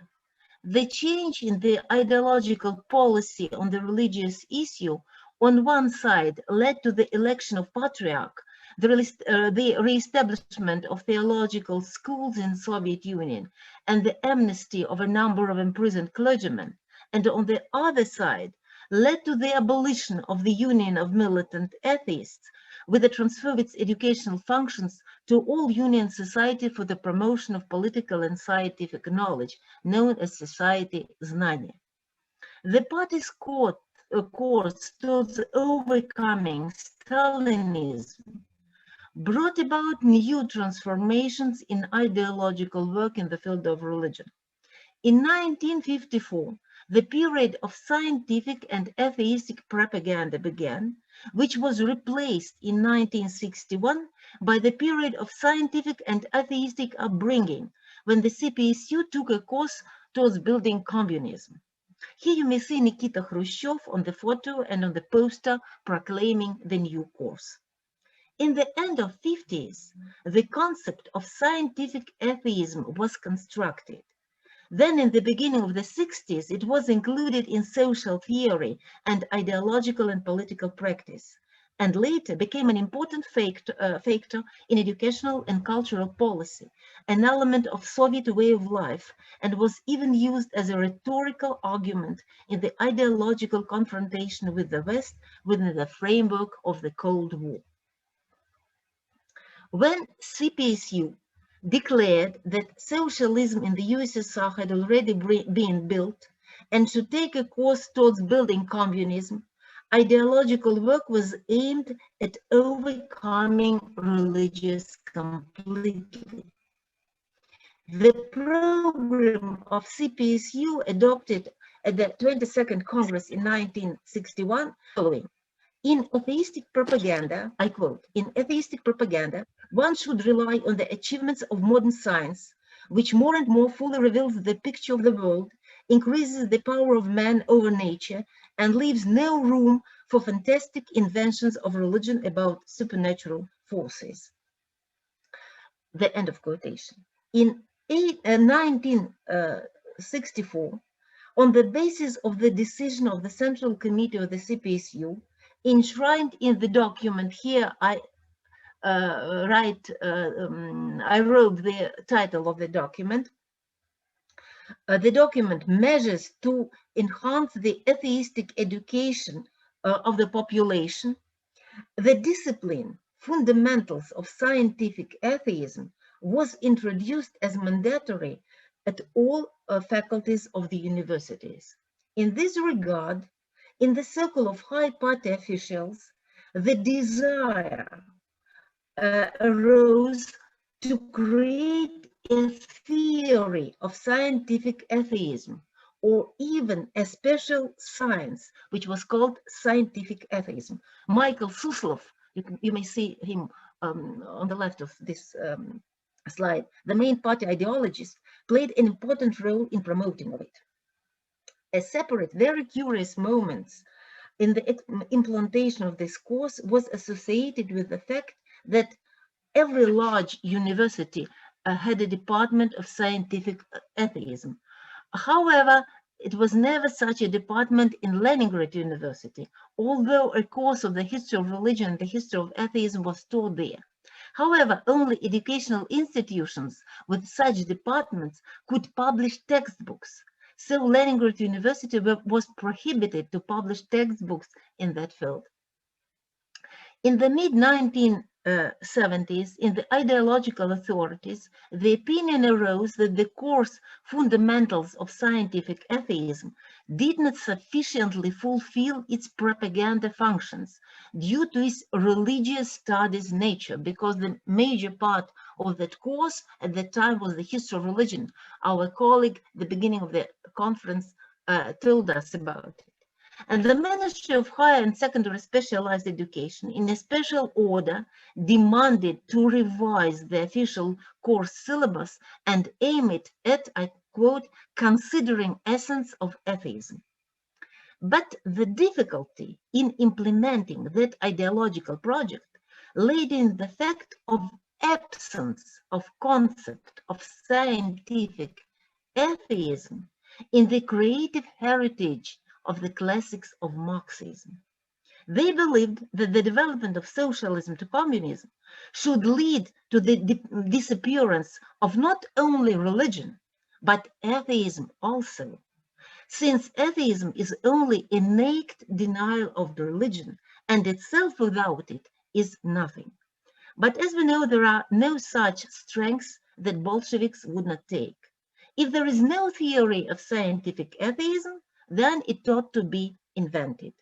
Speaker 4: The change in the ideological policy on the religious issue on one side led to the election of patriarch, the re-establishment of theological schools in Soviet Union, and the amnesty of a number of imprisoned clergymen, and on the other side led to the abolition of the Union of Militant Atheists, with the transfer of its educational functions to all Union Society for the Promotion of Political and Scientific Knowledge, known as Society Znания. The party's course towards overcoming Stalinism brought about new transformations in ideological work in the field of religion. In 1954, the period of scientific and atheistic propaganda began, which was replaced in 1961 by the period of scientific and atheistic upbringing, when the CPSU took a course towards building communism. Here you may see Nikita Khrushchev on the photo and on the poster proclaiming the new course. In the end of the 50s, the concept of scientific atheism was constructed. Then in the beginning of the 60s, it was included in social theory and ideological and political practice, and later became an important factor in educational and cultural policy, an element of Soviet way of life, and was even used as a rhetorical argument in the ideological confrontation with the West within the framework of the Cold War. When CPSU declared that socialism in the USSR had already been built and should take a course towards building communism, ideological work was aimed at overcoming religious completely. The program of CPSU adopted at the 22nd Congress in 1961 following. In atheistic propaganda, I quote, in atheistic propaganda, one should rely on the achievements of modern science, which more and more fully reveals the picture of the world, increases the power of man over nature, and leaves no room for fantastic inventions of religion about supernatural forces. The end of quotation. In 1964, on the basis of the decision of the Central Committee of the CPSU, enshrined in the document, here I wrote the title of the document. The document measures to enhance the atheistic education of the population. The discipline, fundamentals of scientific atheism, was introduced as mandatory at all faculties of the universities. In this regard, in the circle of high party officials, the desire arose to create a theory of scientific atheism, or even a special science, which was called scientific atheism. Michael Suslov, you may see him on the left of this slide, the main party ideologist, played an important role in promoting it. A separate, very curious moment in the implementation of this course was associated with the fact that every large university had a department of scientific atheism. However, it was never such a department in Leningrad University, although a course of the history of religion and the history of atheism was taught there. However, only educational institutions with such departments could publish textbooks. So Leningrad University was prohibited to publish textbooks in that field. In the mid-1960s, 70s, in the ideological authorities, the opinion arose that the course fundamentals of scientific atheism did not sufficiently fulfill its propaganda functions due to its religious studies nature, because the major part of that course at that time was the history of religion. Our colleague at the beginning of the conference told us about it. And the Ministry of Higher and Secondary Specialized Education, in a special order, demanded to revise the official course syllabus and aim it at, I quote, considering essence of atheism. But the difficulty in implementing that ideological project laid in the fact of absence of concept of scientific atheism in the creative heritage of the classics of Marxism. They believed that the development of socialism to communism should lead to the disappearance of not only religion, but atheism also, since atheism is only a naked denial of the religion, and itself without it is nothing. But as we know, there are no such strengths that Bolsheviks would not take. If there is no theory of scientific atheism, then it ought to be invented.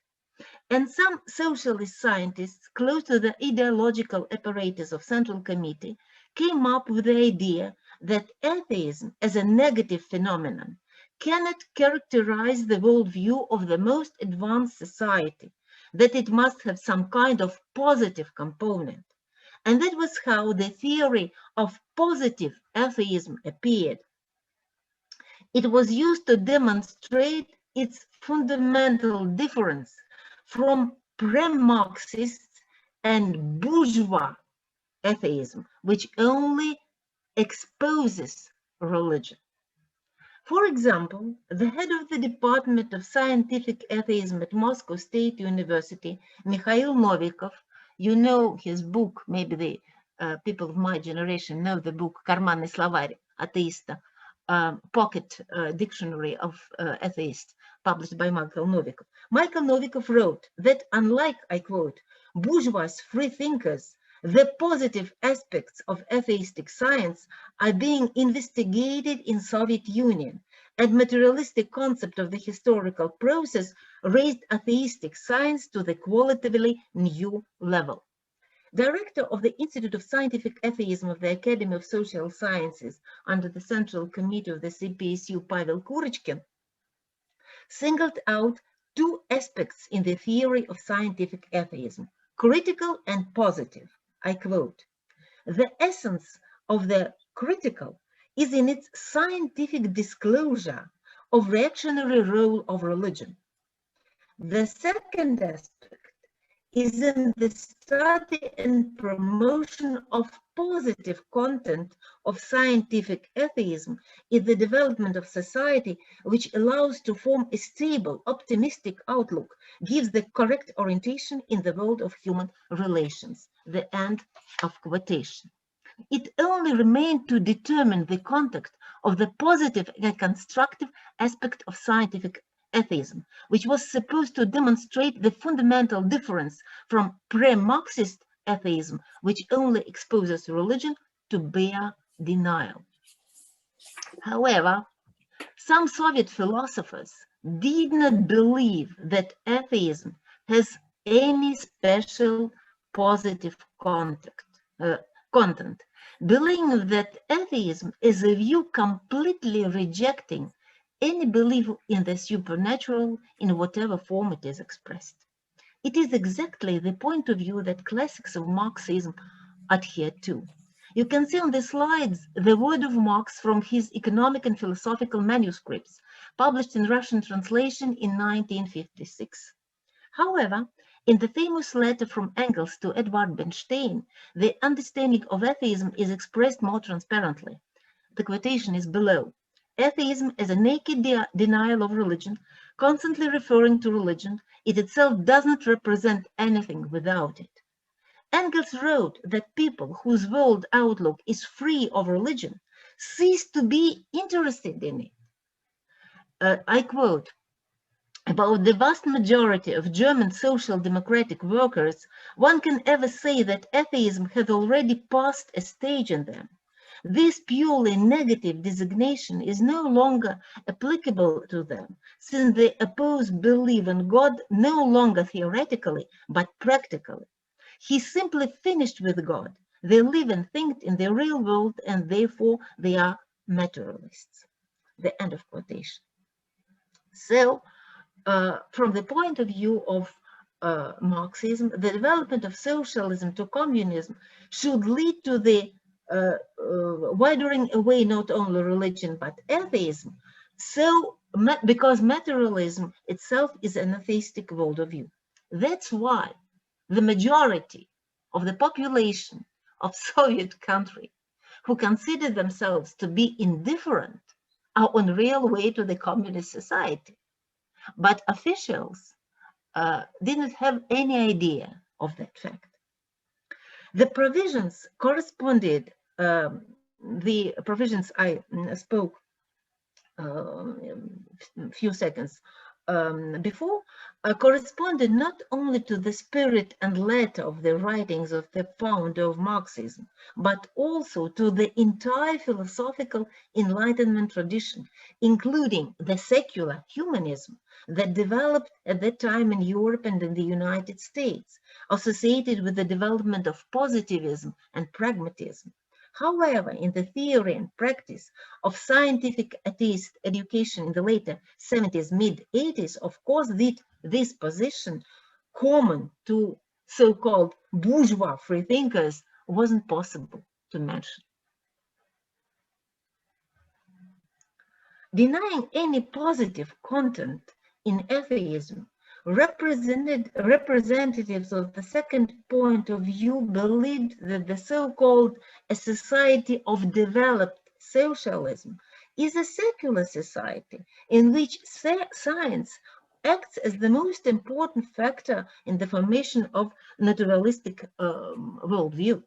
Speaker 4: And some socialist scientists close to the ideological apparatus of Central Committee came up with the idea that atheism as a negative phenomenon cannot characterize the worldview of the most advanced society, that it must have some kind of positive component. And that was how the theory of positive atheism appeared. It was used to demonstrate its fundamental difference from pre-Marxist and bourgeois atheism, which only exposes religion. For example, the head of the Department of Scientific Atheism at Moscow State University, Mikhail Novikov, you know his book, maybe the people of my generation know the book Карманный словарь атеиста, pocket dictionary of atheists, published by Michael Novikov. Michael Novikov wrote that unlike, I quote, bourgeois free thinkers, the positive aspects of atheistic science are being investigated in Soviet Union, and materialistic concept of the historical process raised atheistic science to the qualitatively new level. Director of the Institute of Scientific Atheism of the Academy of Social Sciences under the Central Committee of the CPSU, Pavel Kurechkin, singled out two aspects in the theory of scientific atheism, critical and positive. I quote, "The essence of the critical is in its scientific disclosure of reactionary role of religion. The second aspect is in the study and promotion of positive content of scientific atheism in the development of society, which allows to form a stable, optimistic outlook, gives the correct orientation in the world of human relations." The end of quotation. It only remained to determine the content of the positive and constructive aspect of scientific atheism, which was supposed to demonstrate the fundamental difference from pre-Marxist atheism, which only exposes religion to bare denial. However, some Soviet philosophers did not believe that atheism has any special positive content, believing that atheism is a view completely rejecting any belief in the supernatural in whatever form it is expressed. It is exactly the point of view that classics of Marxism adhere to. You can see on the slides the word of Marx from his economic and philosophical manuscripts, published in Russian translation in 1956. However, in the famous letter from Engels to Edward Bernstein, the understanding of atheism is expressed more transparently. The quotation is below. "Atheism is a naked denial of religion, constantly referring to religion. It itself does not represent anything without it." Engels wrote that people whose world outlook is free of religion cease to be interested in it. I quote, about the vast majority of German social democratic workers, one can ever say that atheism had already passed a stage in them. This purely negative designation is no longer applicable to them, since they oppose belief in God no longer theoretically, but practically. He simply finished with God. They live and think in the real world, and therefore they are materialists. The end of quotation. So, from the point of view of Marxism, the development of socialism to communism should lead to the widening away not only religion but atheism. So, because materialism itself is an atheistic worldview. That's why the majority of the population of Soviet country who consider themselves to be indifferent are on real way to the communist society. But officials didn't have any idea of that fact. The provisions corresponded, the provisions I spoke a few seconds before, corresponded not only to the spirit and letter of the writings of the founder of Marxism, but also to the entire philosophical Enlightenment tradition, including the secular humanism that developed at that time in Europe and in the United States, associated with the development of positivism and pragmatism. However, in the theory and practice of scientific atheist education in the later 70s, mid-80s, of course, this position, common to so-called bourgeois freethinkers, wasn't possible to mention. Denying any positive content in atheism, representatives of the second point of view believed that the so-called a society of developed socialism is a secular society in which science acts as the most important factor in the formation of naturalistic worldview.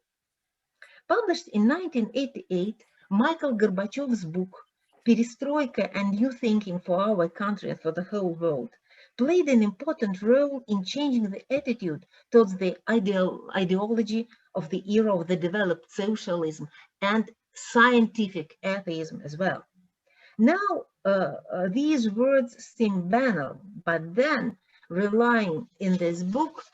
Speaker 4: Published in 1988, Michael Gorbachev's book, Perestroika and New Thinking for Our Country and for the Whole World, played an important role in changing the attitude towards the ideology of the era of the developed socialism and scientific atheism as well. Now, these words seem banal, but then, relying in this book,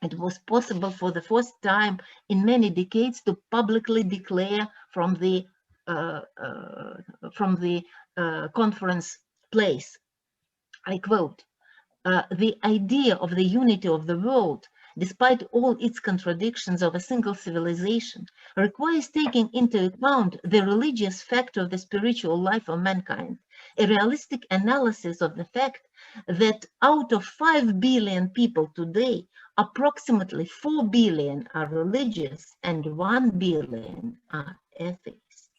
Speaker 4: it was possible for the first time in many decades to publicly declare from the conference place, I quote, the idea of the unity of the world, despite all its contradictions of a single civilization, requires taking into account the religious factor of the spiritual life of mankind, a realistic analysis of the fact that out of 5 billion people today, approximately 4 billion are religious and 1 billion are atheists.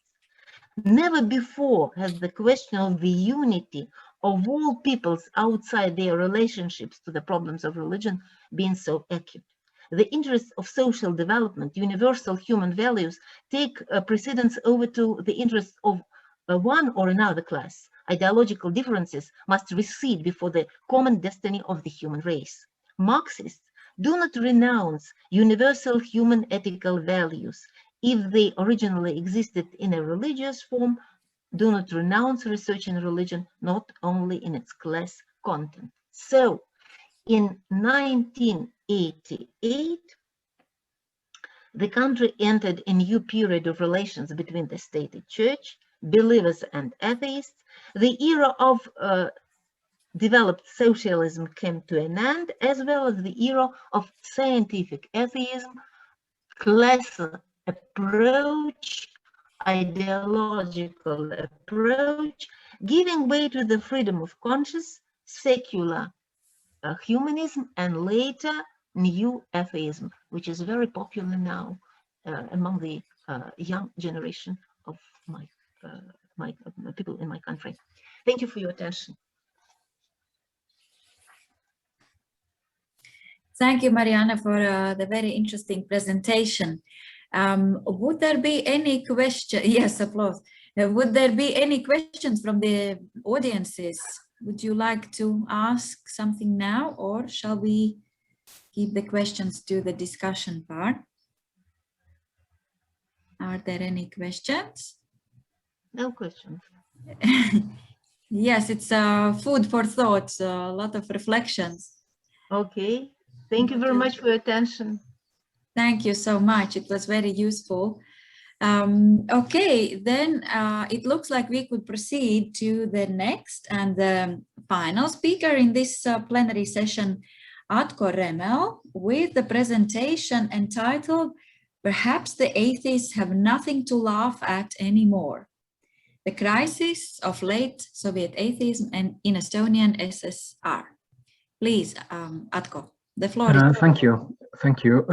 Speaker 4: Never before has the question of the unity of all peoples outside their relationships to the problems of religion been so acute. The interests of social development, universal human values, take precedence over to the interests of one or another class. Ideological differences must recede before the common destiny of the human race. Marxists do not renounce universal human ethical values if they originally existed in a religious form, do not renounce research in religion, not only in its class content. So, in 1988, the country entered a new period of relations between the state and church, believers and atheists. The era of developed socialism came to an end, as well as the era of scientific atheism, class approach, ideological approach, giving way to the freedom of conscience, secular humanism, and later new atheism, which is very popular now among the young generation of my people in my country. Thank you for your attention.
Speaker 3: Thank you, Mariana, for the very interesting presentation. Would there be any question? Yes, applause. Would there be any questions from the audiences? would you like to ask something now, or shall we keep the questions to the discussion part? Are there any questions?
Speaker 4: No questions.
Speaker 3: Yes, it's food for thought, a lot of reflections.
Speaker 4: Okay. Thank you very much for your attention.
Speaker 3: Thank you so much. It was very useful. Okay, then it looks like we could proceed to the next and the final speaker in this plenary session, Atko Remel, with the presentation entitled "Perhaps the Atheists Have Nothing to Laugh at Anymore: The Crisis of Late Soviet Atheism and in Estonian SSR." Please, Atko, the floor is yours.
Speaker 6: Thank you. Thank you.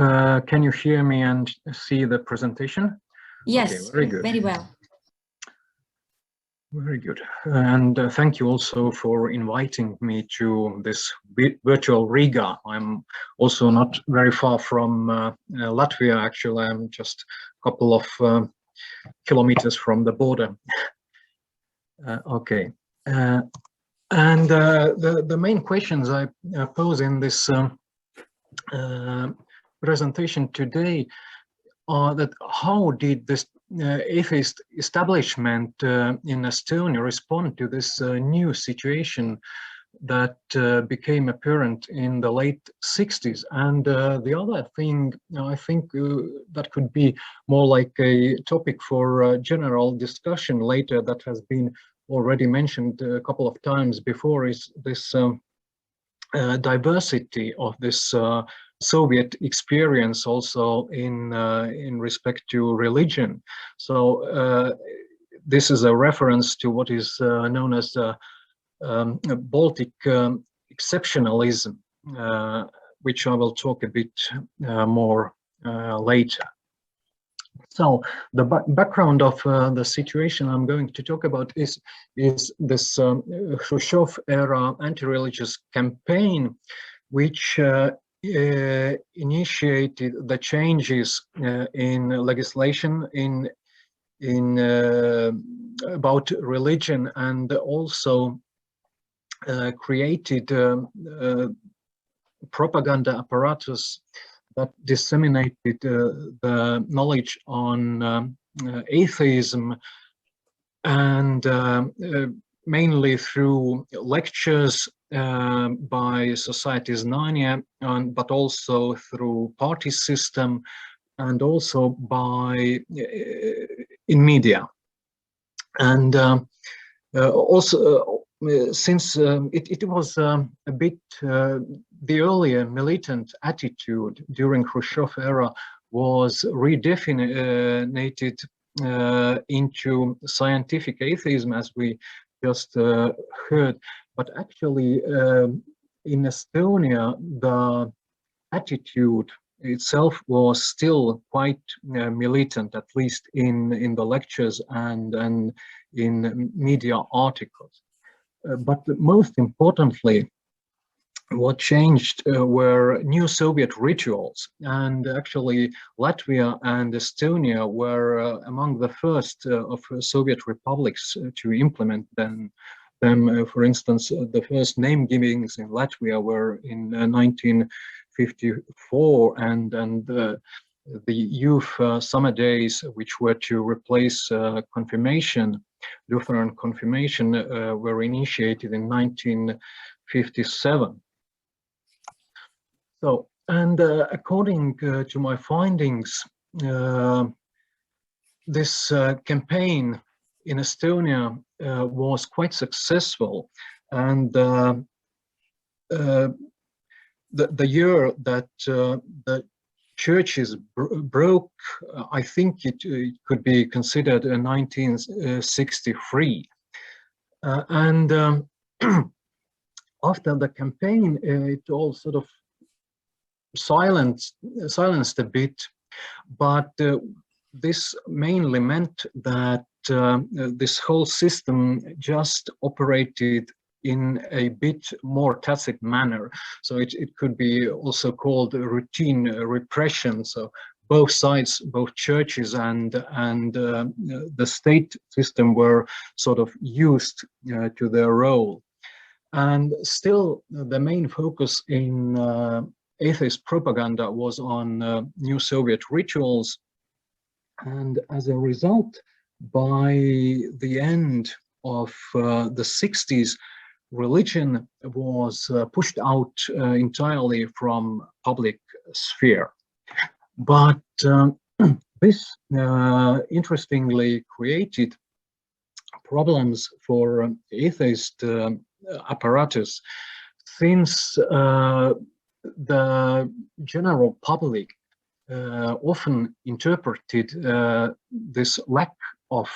Speaker 6: Can you hear me and see the presentation?
Speaker 3: Yes,
Speaker 6: okay, very good.
Speaker 3: Very well.
Speaker 6: Very good. And thank you also for inviting me to this virtual Riga. I'm also not very far from Latvia, actually. I'm just a couple of kilometers from the border. Okay. And the main questions I pose in this presentation today are that how did this atheist establishment in Estonia respond to this new situation that became apparent in the late 60s? And the other thing, I think that could be more like a topic for general discussion later, that has been already mentioned a couple of times before, is this diversity of this Soviet experience also in respect to religion. So this is a reference to what is known as Baltic exceptionalism, which I will talk a bit more later. So the background of the situation I'm going to talk about is this Khrushchev era anti-religious campaign, which initiated the changes in legislation in about religion, and also created propaganda apparatus that disseminated the knowledge on atheism, and mainly through lectures by Societies Znania, but also through party system, and also by in media. And also since it was a bit the earlier militant attitude during Khrushchev era was redefinited into scientific atheism, as we just heard. But actually, in Estonia, the attitude itself was still quite militant, at least in the lectures and in media articles. But most importantly, what changed were new Soviet rituals, and actually Latvia and Estonia were among the first of Soviet republics to implement them. For instance, the first name givings in Latvia were in 1954, and the youth summer days, which were to replace confirmation, Lutheran confirmation, were initiated in 1957. So, and according to my findings, this campaign in Estonia was quite successful, and the year that the churches broke, I think it could be considered 1963, and after the campaign, it all sort of silenced a bit, but this mainly meant that this whole system just operated in a bit more tacit manner. So it could be also called routine repression. So both sides, both churches and the state system, were sort of used to their role. And still, the main focus in atheist propaganda was on new Soviet rituals. And as a result, by the end of the 60s, religion was pushed out entirely from public sphere. But this interestingly created problems for atheist apparatus, since the general public often interpreted this lack of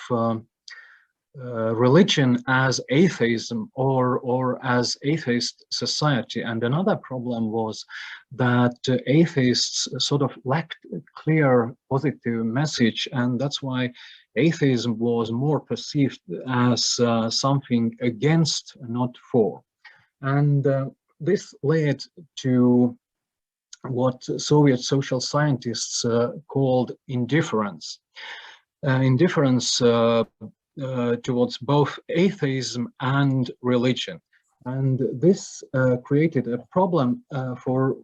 Speaker 6: religion as atheism or as atheist society. And another problem was that atheists sort of lacked a clear positive message, and that's why atheism was more perceived as something against, not for. And this led to what Soviet social scientists called indifference. Indifference towards both atheism and religion. And this created a problem for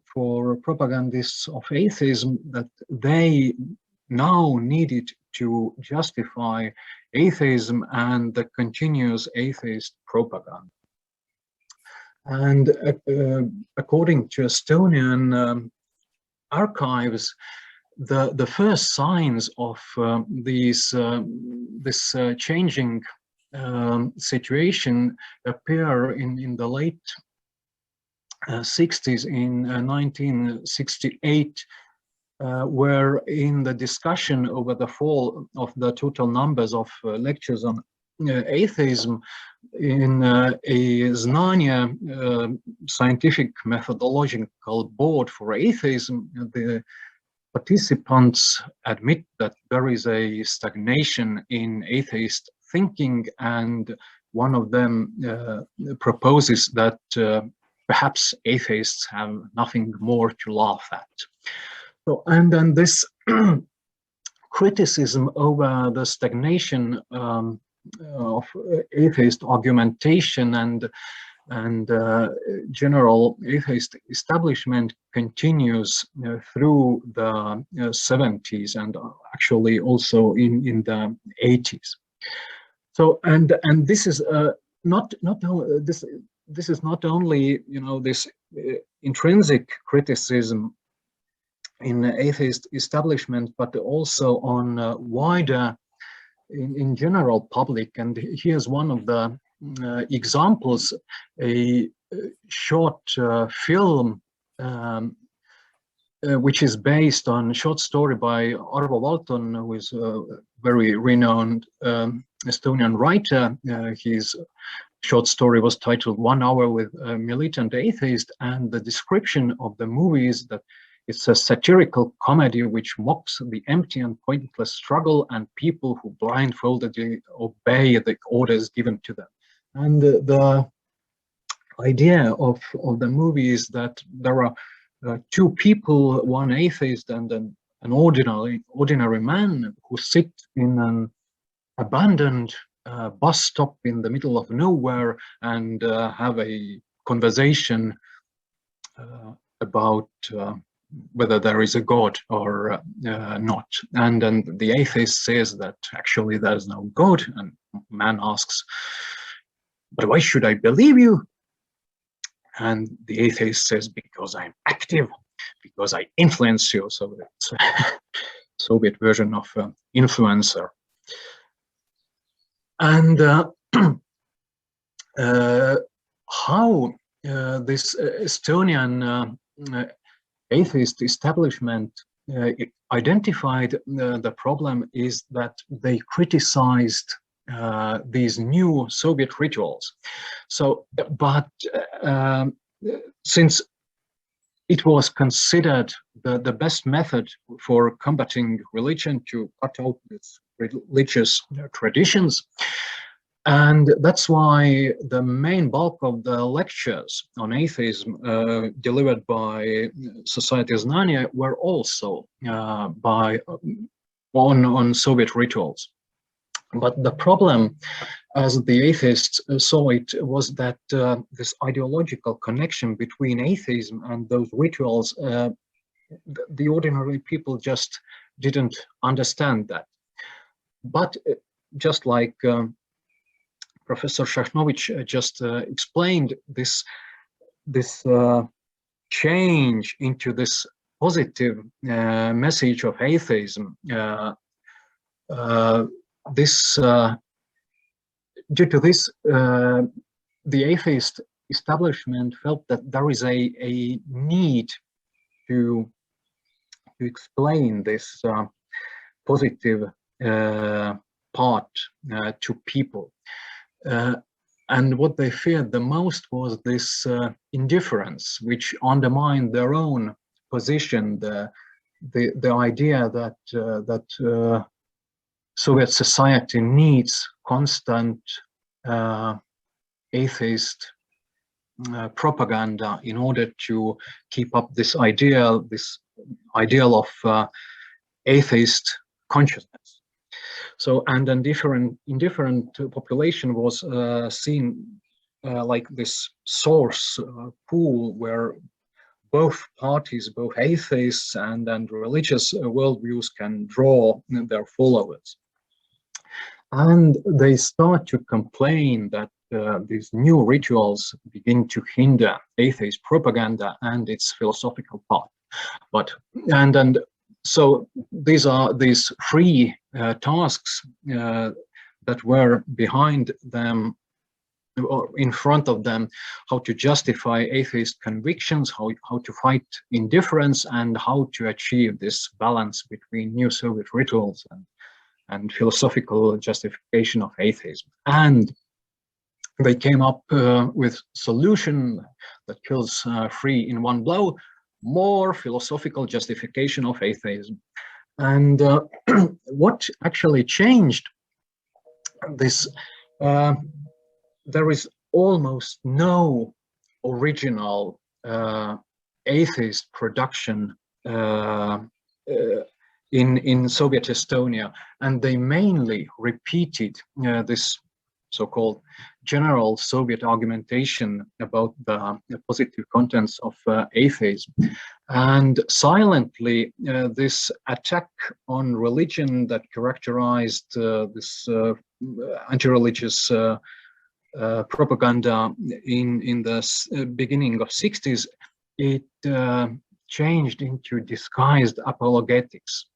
Speaker 6: propagandists of atheism, that they now needed to justify atheism and the continuous atheist propaganda. And according to Estonian archives, the first signs of this changing situation appear in the late 60s. In 1968, where in the discussion over the fall of the total numbers of lectures on atheism in a Znania scientific methodological board for atheism, the participants admit that there is a stagnation in atheist thinking, and one of them proposes that perhaps atheists have nothing more to laugh at. So, and then this criticism over the stagnation of atheist argumentation and general atheist establishment continues through the 70s and actually also in the 80s. So and this is this is not only, you know, this intrinsic criticism in atheist establishment, but also on wider in general public. And here's one of the examples, a short film which is based on a short story by Arvo Valton, who is a very renowned Estonian writer. His short story was titled 1 Hour with a Militant Atheist, and the description of the movie is that it's a satirical comedy which mocks the empty and pointless struggle and people who blindfoldedly obey the orders given to them. And the idea of the movie is that there are two people, one atheist and an ordinary man, who sit in an abandoned bus stop in the middle of nowhere and have a conversation about whether there is a God or not. And then the atheist says that actually there is no God, and man asks, but why should I believe you? And the atheist says, because I'm active, because I influence you. So it's a Soviet version of influencer. And how this Estonian atheist establishment identified the problem is that they criticized these new Soviet rituals. So, but since it was considered the best method for combating religion to cut out its religious traditions, and that's why the main bulk of the lectures on atheism delivered by Society Znania were also on Soviet rituals. But the problem as the atheists saw it, was that this ideological connection between atheism and those rituals, the ordinary people just didn't understand that. But just like Professor Shachnovich just explained, this change into this positive message of atheism, due to this, the atheist establishment felt that there is a need to explain this positive part to people. And what they feared the most was this indifference, which undermined their own position, the idea that Soviet society needs constant atheist propaganda in order to keep up this ideal of atheist consciousness. So, and then indifferent population was seen like this source pool where both parties, both atheists and religious worldviews can draw their followers. And they start to complain that these new rituals begin to hinder atheist propaganda and its philosophical part. So these are these three tasks that were behind them, or in front of them: how to justify atheist convictions, how to fight indifference, and how to achieve this balance between new Soviet rituals and philosophical justification of atheism. And they came up with solution that kills three in one blow: more philosophical justification of atheism. And what actually changed this, there is almost no original atheist production in Soviet Estonia, and they mainly repeated this so-called general Soviet argumentation about the positive contents of atheism. And silently, this attack on religion that characterized this anti-religious propaganda in the beginning of 60s, it changed into disguised apologetics.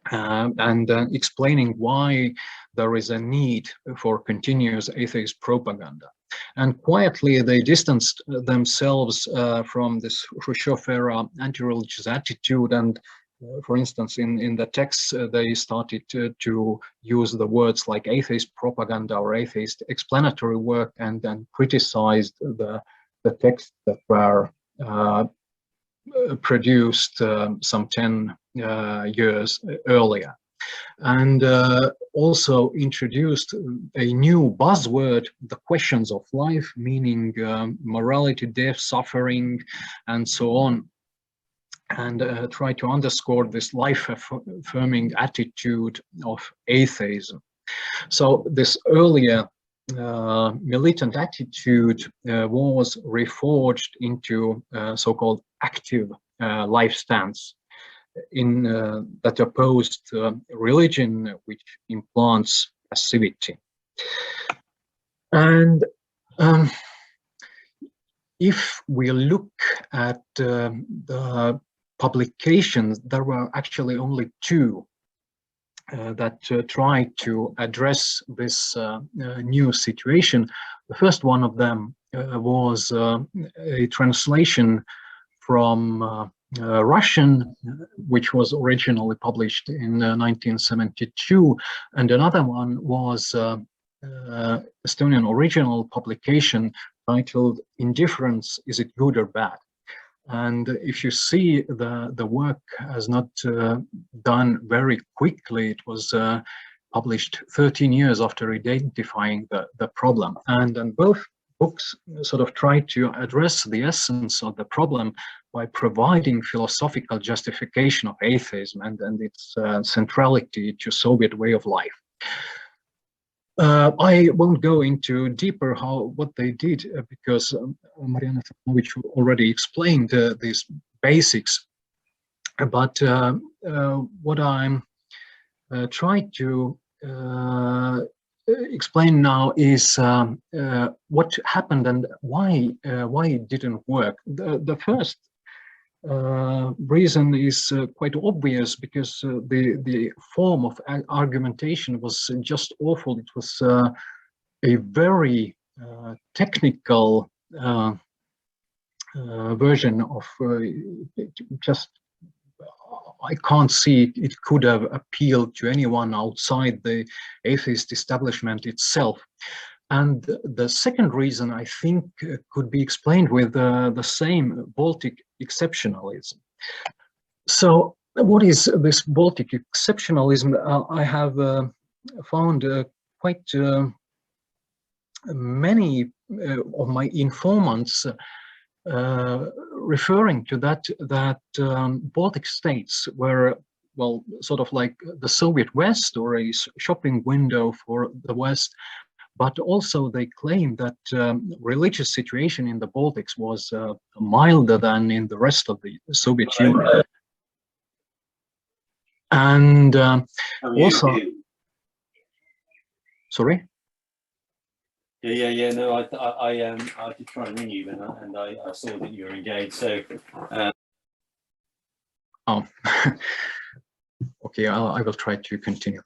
Speaker 6: And explaining why there is a need for continuous atheist propaganda. And quietly they distanced themselves from this Khrushchev-era anti-religious attitude. And for instance, in the texts, they started to use the words like atheist propaganda or atheist explanatory work, and then criticized the texts that were produced some 10 years earlier, and also introduced a new buzzword, the questions of life, meaning morality, death, suffering, and so on, and try to underscore this life-affirming attitude of atheism. So this earlier militant attitude was reforged into so-called active life stance that opposed religion, which implants passivity. And if we look at the publications, there were actually only two that tried to address this new situation. The first one of them was a translation from Russian, which was originally published in 1972, and another one was Estonian original publication titled "Indifference, Is It Good or Bad?" And if you see, the work has not done very quickly. It was published 13 years after identifying the problem. And both books sort of try to address the essence of the problem by providing philosophical justification of atheism and its centrality to Soviet way of life. I won't go into deeper what they did because Mariana Samovic already explained these basics. But what I'm trying to explain now is what happened and why it didn't work. The first reason is quite obvious, because the form of argumentation was just awful. It was a very technical version of just. I can't see it could have appealed to anyone outside the atheist establishment itself. And the second reason, I think, could be explained with the same Baltic exceptionalism. So what is this Baltic exceptionalism? I have found quite many of my informants referring to that Baltic states were, well, sort of like the Soviet West, or a shopping window for the West, but also they claim that religious situation in the Baltics was milder than in the rest of the Soviet Union. And also, sorry?
Speaker 7: Yeah. No, I did try and ring you, and I saw that you were engaged. So.
Speaker 6: Oh. Okay, I will try to continue.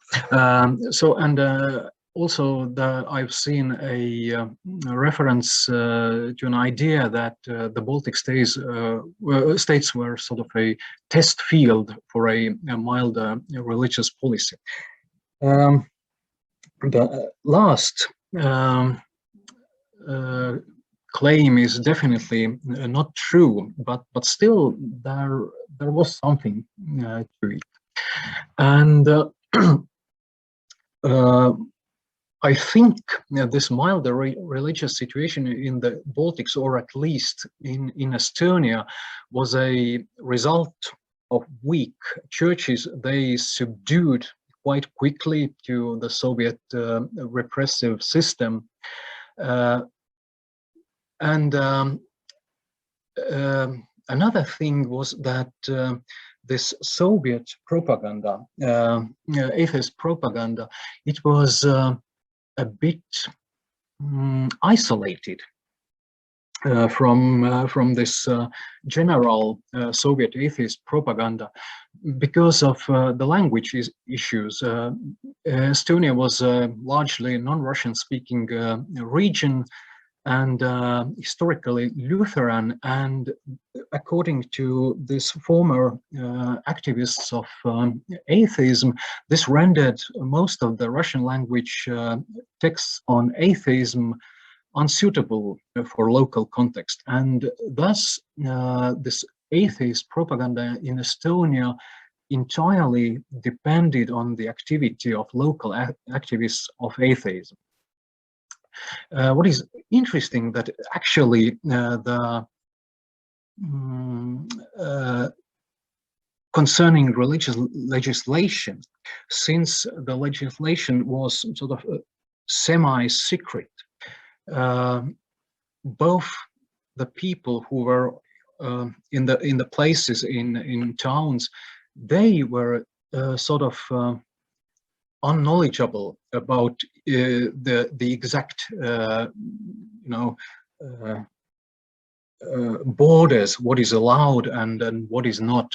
Speaker 6: Also, I've seen a reference to an idea that the Baltic states were sort of a test field for a mild religious policy. The last claim is definitely not true, but still there was something to it, and I think this milder religious situation in the Baltics, or at least in Estonia, was a result of weak churches. They subdued quite quickly to the Soviet repressive system. Another thing was that this Soviet propaganda, atheist propaganda, it was a bit isolated from this general Soviet atheist propaganda because of the language issues. Estonia was a largely non-Russian speaking region, and historically Lutheran, and according to these former activists of atheism, this rendered most of the Russian language texts on atheism unsuitable for local context, and thus this atheist propaganda in Estonia entirely depended on the activity of local activists of atheism. What is interesting that actually the concerning religious legislation, since the legislation was sort of semi-secret, both the people who were in the places in towns, they were sort of unknowledgeable about the exact borders, what is allowed and what is not,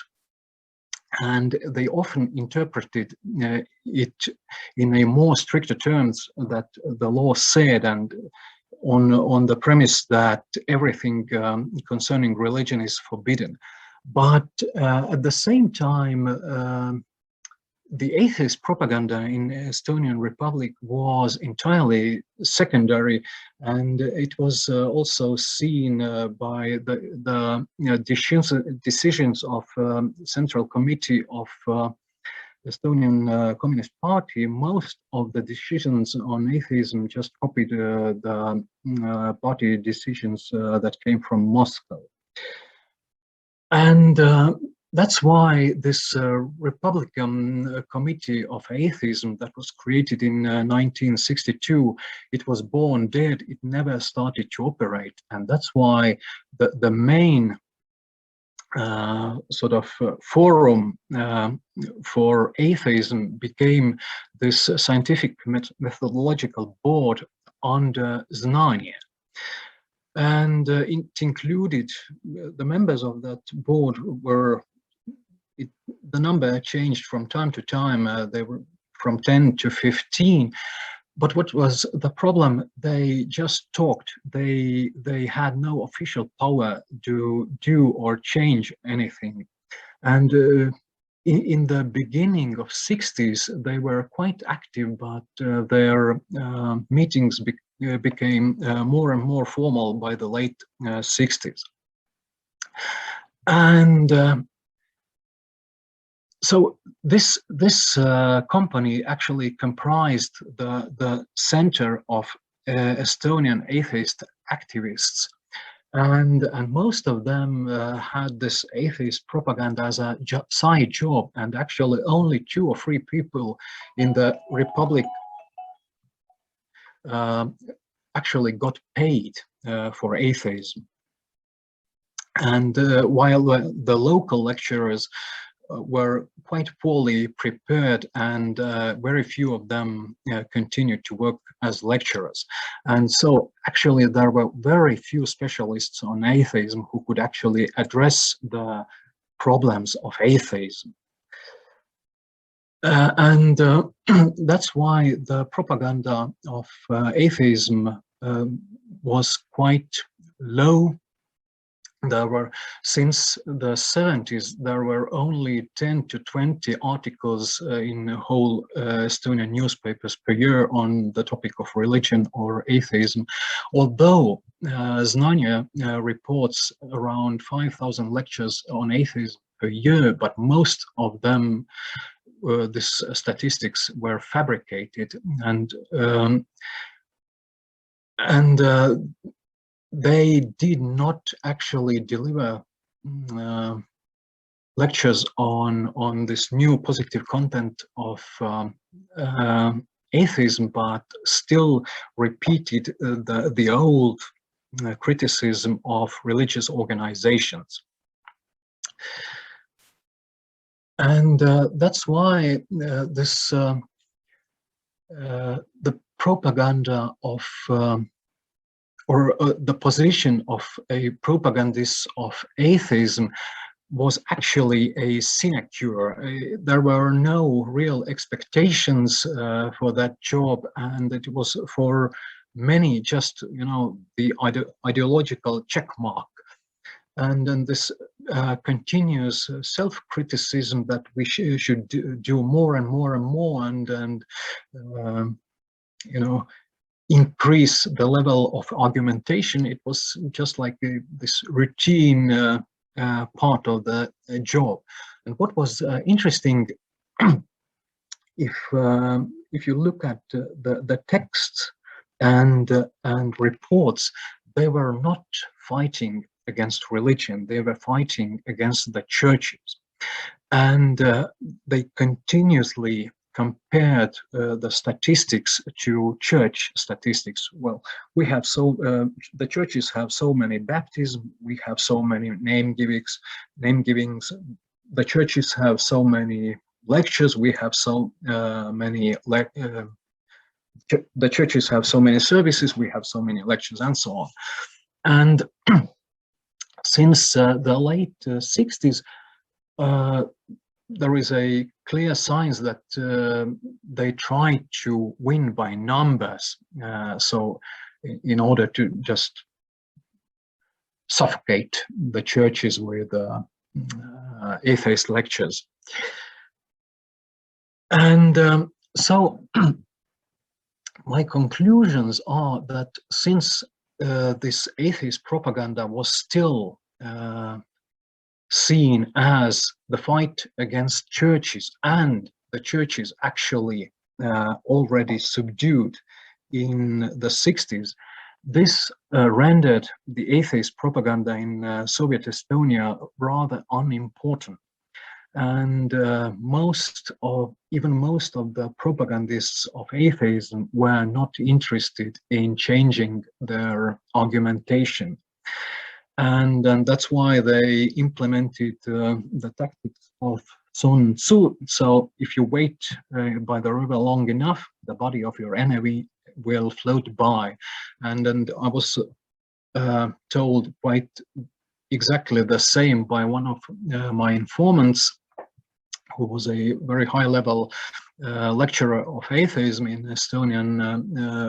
Speaker 6: and they often interpreted it in a more stricter terms that the law said, and on the premise that everything concerning religion is forbidden. But at the same time, the atheist propaganda in Estonian Republic was entirely secondary, and it was also seen by the decisions of Central Committee of Estonian Communist Party. Most of the decisions on atheism just copied the party decisions that came from Moscow. And that's why this Republican Committee of Atheism that was created in 1962, it was born dead, it never started to operate. And that's why the main sort of forum for atheism became this scientific methodological board under Znanje. And it included, the members of that board were, the number changed from time to time, they were from 10 to 15. But what was the problem? They just talked. They had no official power to do or change anything. And in the beginning of 60s, they were quite active, but their meetings became more and more formal by the late 60s. And so this company actually comprised the center of Estonian atheist activists, and most of them had this atheist propaganda as a side job, and actually only 2 or 3 people in the Republic actually got paid for atheism. And while the local lecturers were quite poorly prepared, and very few of them continued to work as lecturers. And so actually there were very few specialists on atheism who could actually address the problems of atheism. And that's why the propaganda of atheism was quite low. There were, since the 70s, there were only 10 to 20 articles in whole Estonian newspapers per year on the topic of religion or atheism. Although Znanje reports around 5,000 lectures on atheism per year, but most of them, these statistics were fabricated, and they did not actually deliver lectures on this new positive content of atheism, but still repeated the old criticism of religious organizations. And that's why the propaganda of or the position of a propagandist of atheism was actually a sinecure. There were no real expectations for that job, and it was for many just, you know, the ideological check mark. And then this continuous self-criticism that we should do more and more and more, and you know, increase the level of argumentation. It was just like this routine part of the job. And what was interesting, if you look at the texts and reports, they were not fighting against religion, they were fighting against the churches. And they continuously compared the statistics to church statistics. Well, we have the churches have so many baptisms, we have so many name givings, the churches have so many lectures, we have so many, the churches have so many services, we have so many lectures, and so on. And since the late 60s, there is a clear signs that they try to win by numbers. So in order to just suffocate the churches with atheist lectures. And so my conclusions are that since this atheist propaganda was still seen as the fight against churches, and the churches actually already subdued in the 60s, this rendered the atheist propaganda in Soviet Estonia rather unimportant. And most of the propagandists of atheism were not interested in changing their argumentation. And that's why they implemented the tactics of Sun Tzu. So if you wait by the river long enough, the body of your enemy will float by. And I was told quite exactly the same by one of my informants, who was a very high-level lecturer of atheism in Estonian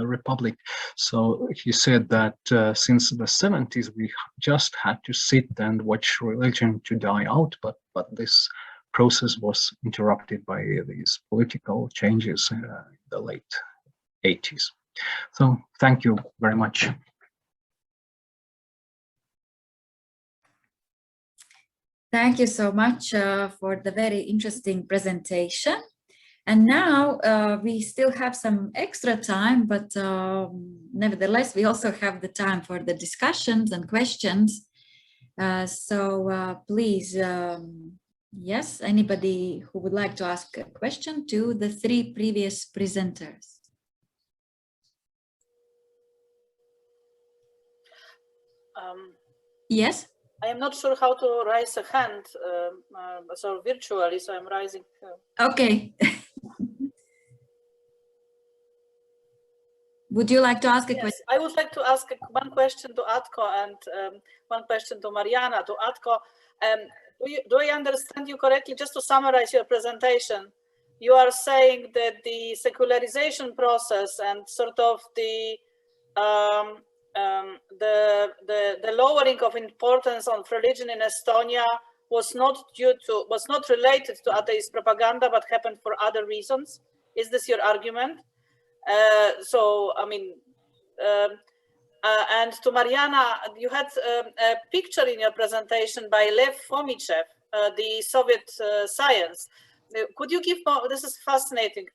Speaker 6: Republic. So he said that since the 70s, we just had to sit and watch religion to die out, but this process was interrupted by these political changes in the late 80s. So thank you very much.
Speaker 3: Thank you so much for the very interesting presentation. And now we still have some extra time, but nevertheless, we also have the time for the discussions and questions. So please, yes, anybody who would like to ask a question to the three previous presenters? Yes?
Speaker 5: I am not sure how to raise a hand, so virtually, so I'm raising.
Speaker 3: Okay. Would you like to ask a question?
Speaker 5: Yes, I would like to ask one question to Atko and one question to Mariana. To Atko, do I understand you correctly? Just to summarize your presentation, you are saying that the secularization process and sort of the lowering of importance on religion in Estonia was not related to atheist propaganda, but happened for other reasons. Is this your argument? So I mean, and to Mariana, you had a picture in your presentation by Lev Fomichev, the Soviet science. Could you give more? This is fascinating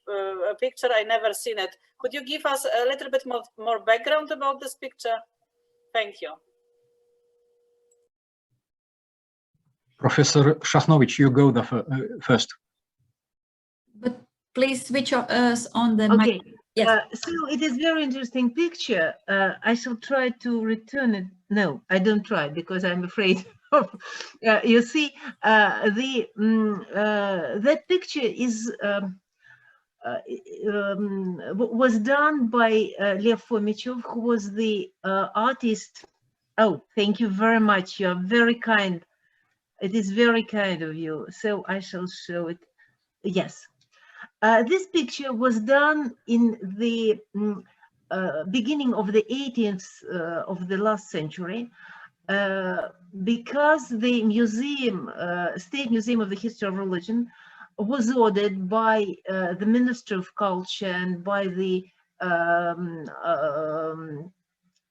Speaker 5: a picture. I never seen it. Could you give us a little bit more background about this picture? Thank you.
Speaker 6: Professor Shasnovich, you go first.
Speaker 3: But please switch us on the
Speaker 4: mic.
Speaker 3: Yes.
Speaker 4: So it is very interesting picture. I shall try to return it. No, I don't try because I'm afraid. You see, that picture is was done by Lev Fomichev, who was the artist. Oh, thank you very much. You are very kind. It is very kind of you. So I shall show it. Yes. This picture was done in the beginning of the 18th of the last century because the museum, State Museum of the History of Religion, was ordered by the Minister of Culture and by the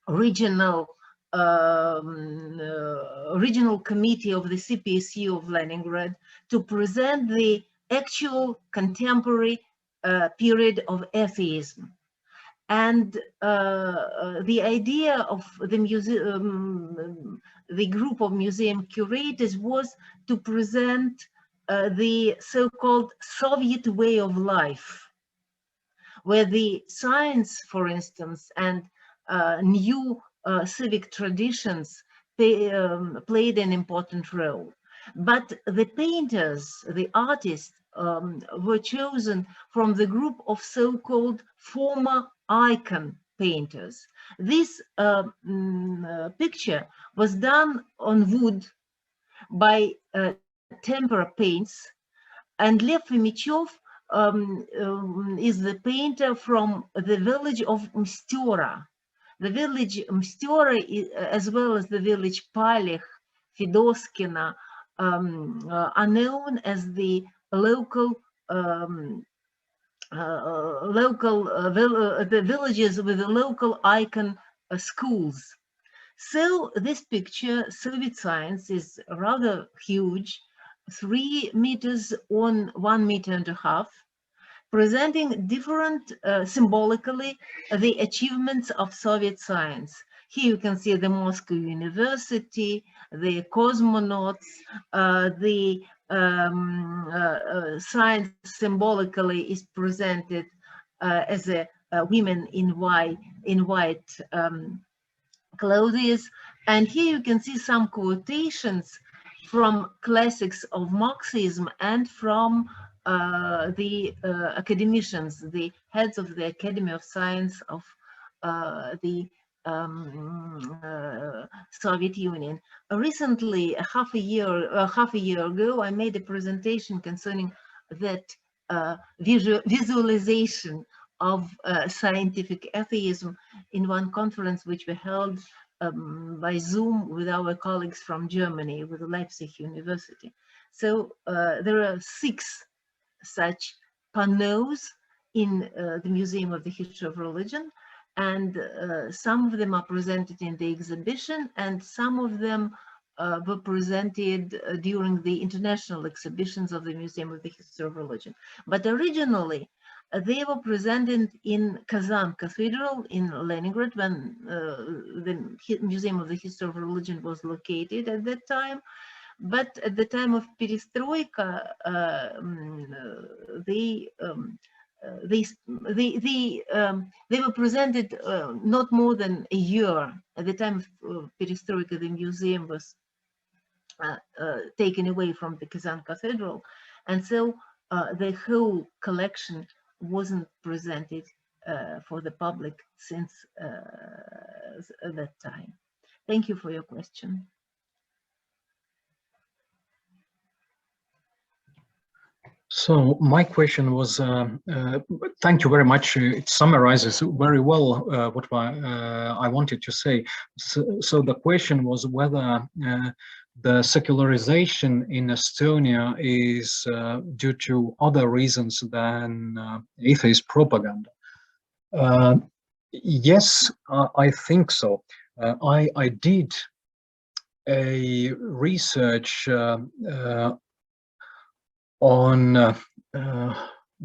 Speaker 4: regional committee of the CPSU of Leningrad to present the actual contemporary period of atheism. And the idea of the museum, the group of museum curators was to present the so-called Soviet way of life, where the science, for instance, and new civic traditions played an important role. But the painters, the artists, were chosen from the group of so-called former icon painters. This picture was done on wood by tempera paints, and Lev Fomichev is the painter from the village of Mstyora. The village Mstyora, as well as the village Palech, Fedoskina, are known as the local the villages with the local icon schools. So this picture, Soviet science, is rather huge, 3 meters on 1.5 meters, presenting different, symbolically, the achievements of Soviet science. Here you can see the Moscow University, the cosmonauts, the science symbolically is presented as a women in white clothes. And here you can see some quotations from classics of Marxism and from the academicians, the heads of the Academy of Science of the Soviet Union. Recently, half a year ago, I made a presentation concerning that visualization of scientific atheism in one conference which we held by Zoom with our colleagues from Germany, with Leipzig University. So there are 6 such panels in the Museum of the History of Religion, and some of them are presented in the exhibition, and some of them were presented during the international exhibitions of the Museum of the History of Religion. But originally, they were presented in Kazan Cathedral in Leningrad, when the Museum of the History of Religion was located at that time. But at the time of Perestroika, they were presented not more than a year. At the time of Perestroika, the museum was taken away from the Kazan Cathedral, and so the whole collection wasn't presented for the public since that time. Thank you for your question.
Speaker 6: So my question was, thank you very much. It summarizes very well what I wanted to say. So the question was whether the secularization in Estonia is due to other reasons than atheist propaganda. Yes, I think so. I did a research on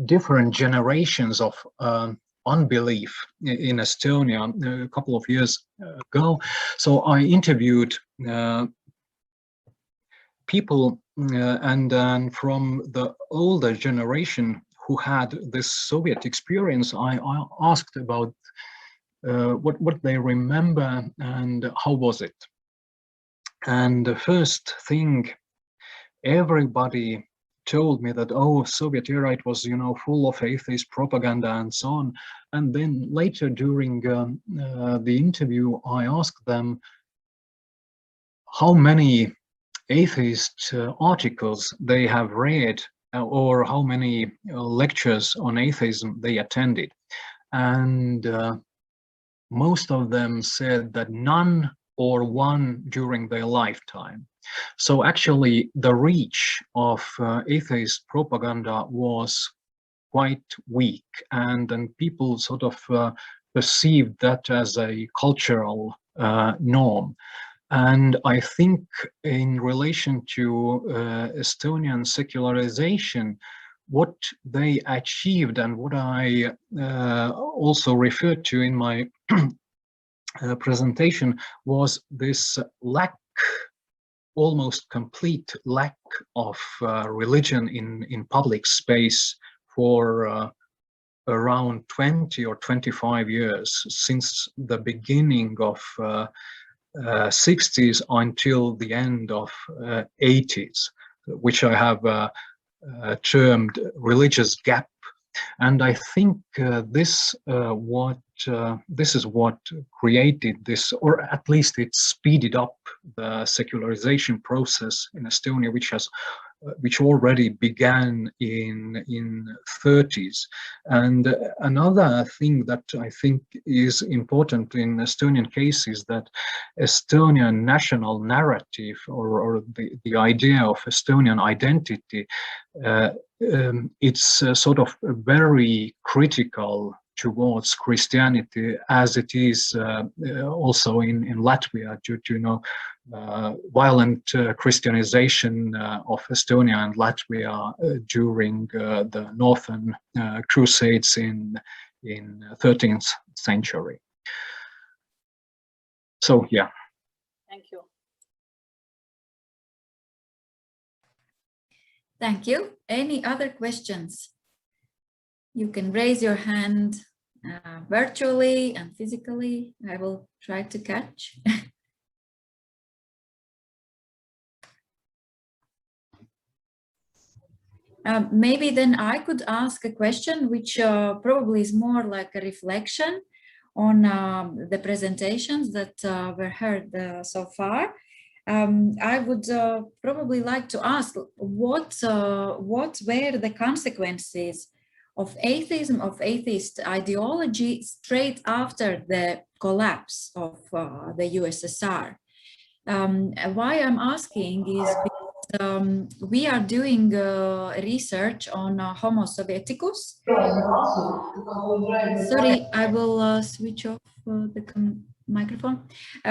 Speaker 6: different generations of unbelief in Estonia a couple of years ago. So I interviewed people and then from the older generation who had this Soviet experience, I asked about what they remember and how was it. And the first thing, everybody told me that, oh, Soviet era, it was, you know, full of atheist propaganda and so on. And then later during the interview, I asked them how many atheist articles they have read or how many lectures on atheism they attended. And most of them said that none or one during their lifetime. So actually the reach of atheist propaganda was quite weak, and then people sort of perceived that as a cultural norm. And I think in relation to Estonian secularization, what they achieved and what I also referred to in my presentation was this lack, almost complete lack of religion in public space for around 20 or 25 years, since the beginning of 60s until the end of 80s, which I have termed religious gap. And I think this is what created this, or at least it speeded up the secularization process in Estonia, which already began in 30s. And another thing that I think is important in Estonian case is that Estonian national narrative, or the idea of Estonian identity, it's sort of very critical towards Christianity, as it is also in Latvia, due to violent Christianization of Estonia and Latvia during the Northern Crusades in 13th century. So yeah.
Speaker 5: Thank you.
Speaker 3: Thank you. Any other questions? You can raise your hand virtually and physically. I will try to catch. Maybe then I could ask a question which probably is more like a reflection on the presentations that were heard so far. I would probably like to ask what were the consequences of atheism, of atheist ideology straight after the collapse of the USSR. Why I'm asking is because we are doing research on Homo Sovieticus. Sorry, I will switch off the microphone.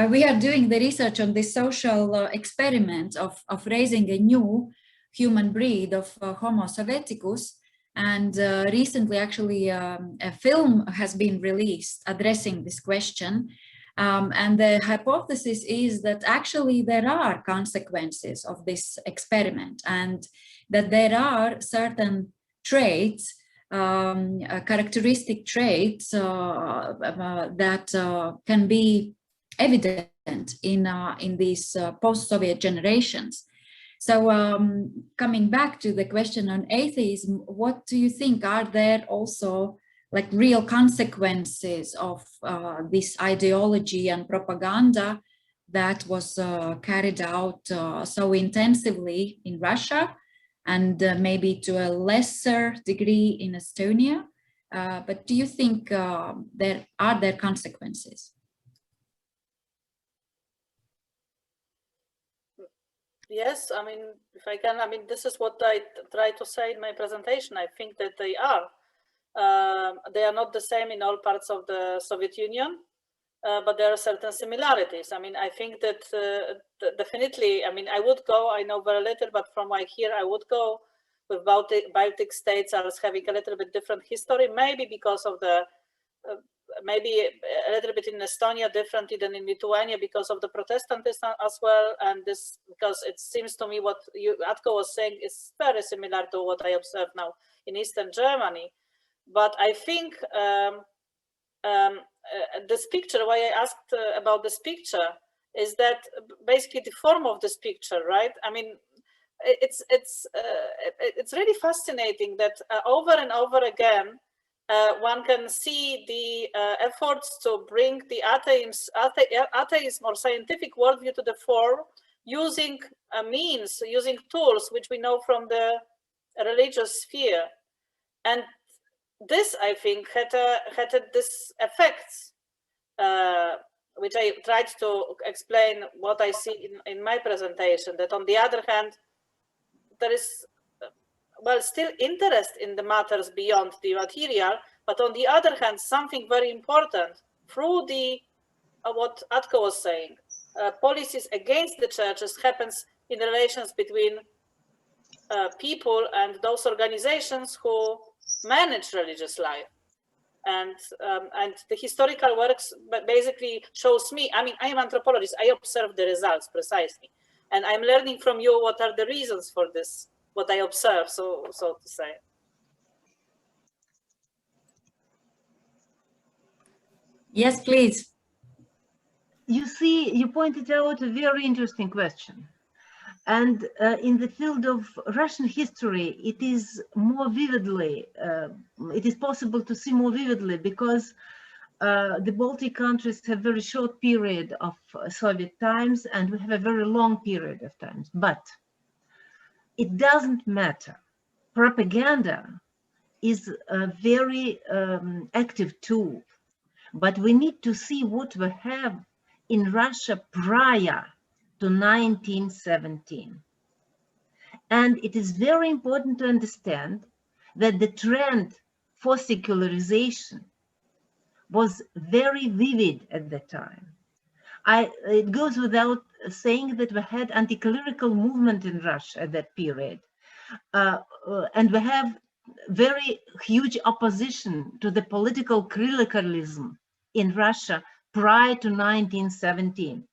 Speaker 3: We are doing the research on this social experiment of raising a new human breed of Homo Sovieticus. And recently, actually, a film has been released addressing this question. And the hypothesis is that actually there are consequences of this experiment and that there are certain traits, characteristic traits that can be evident in these post-Soviet generations. So coming back to the question on atheism, what do you think? Are there also like real consequences of this ideology and propaganda that was carried out so intensively in Russia and maybe to a lesser degree in Estonia? But do you think there are consequences?
Speaker 5: Yes, I mean, if I can, I mean, this is what I try to say in my presentation. I think that they are. They are not the same in all parts of the Soviet Union, but there are certain similarities. I mean, I think that definitely, I mean, I would go, I know very little, but from what I hear, I would go with Baltic states as having a little bit different history, maybe because of the, maybe a little bit in Estonia differently than in Lithuania because of the Protestantism as well. And this, because it seems to me what Atko was saying is very similar to what I observe now in Eastern Germany. But I think this picture, why I asked about this picture, is that basically the form of this picture, right? I mean, it's really fascinating that over and over again, one can see the efforts to bring the atheism or scientific worldview to the fore using means, using tools which we know from the religious sphere. And this, I think, had this effects, which I tried to explain what I see in my presentation, that on the other hand, there is, well, still interest in the matters beyond the material, but on the other hand, something very important through the, what Atko was saying, policies against the churches happens in relations between people and those organizations who manage religious life. And the historical works basically shows me, I mean, I am an anthropologist, I observe the results precisely. And I'm learning from you what are the reasons for this, what I observe, so to say.
Speaker 3: Yes, please.
Speaker 4: You see, you pointed out a very interesting question. And in the field of Russian history, it is more vividly, it is possible to see more vividly because the Baltic countries have very short period of Soviet times and we have a very long period of times. But it doesn't matter. Propaganda is a very active tool, but we need to see what we have in Russia prior to 1917. And it is very important to understand that the trend for secularization was very vivid at the time. It goes without saying that we had anti-clerical movement in Russia at that period. And we have very huge opposition to the political clericalism in Russia prior to 1917.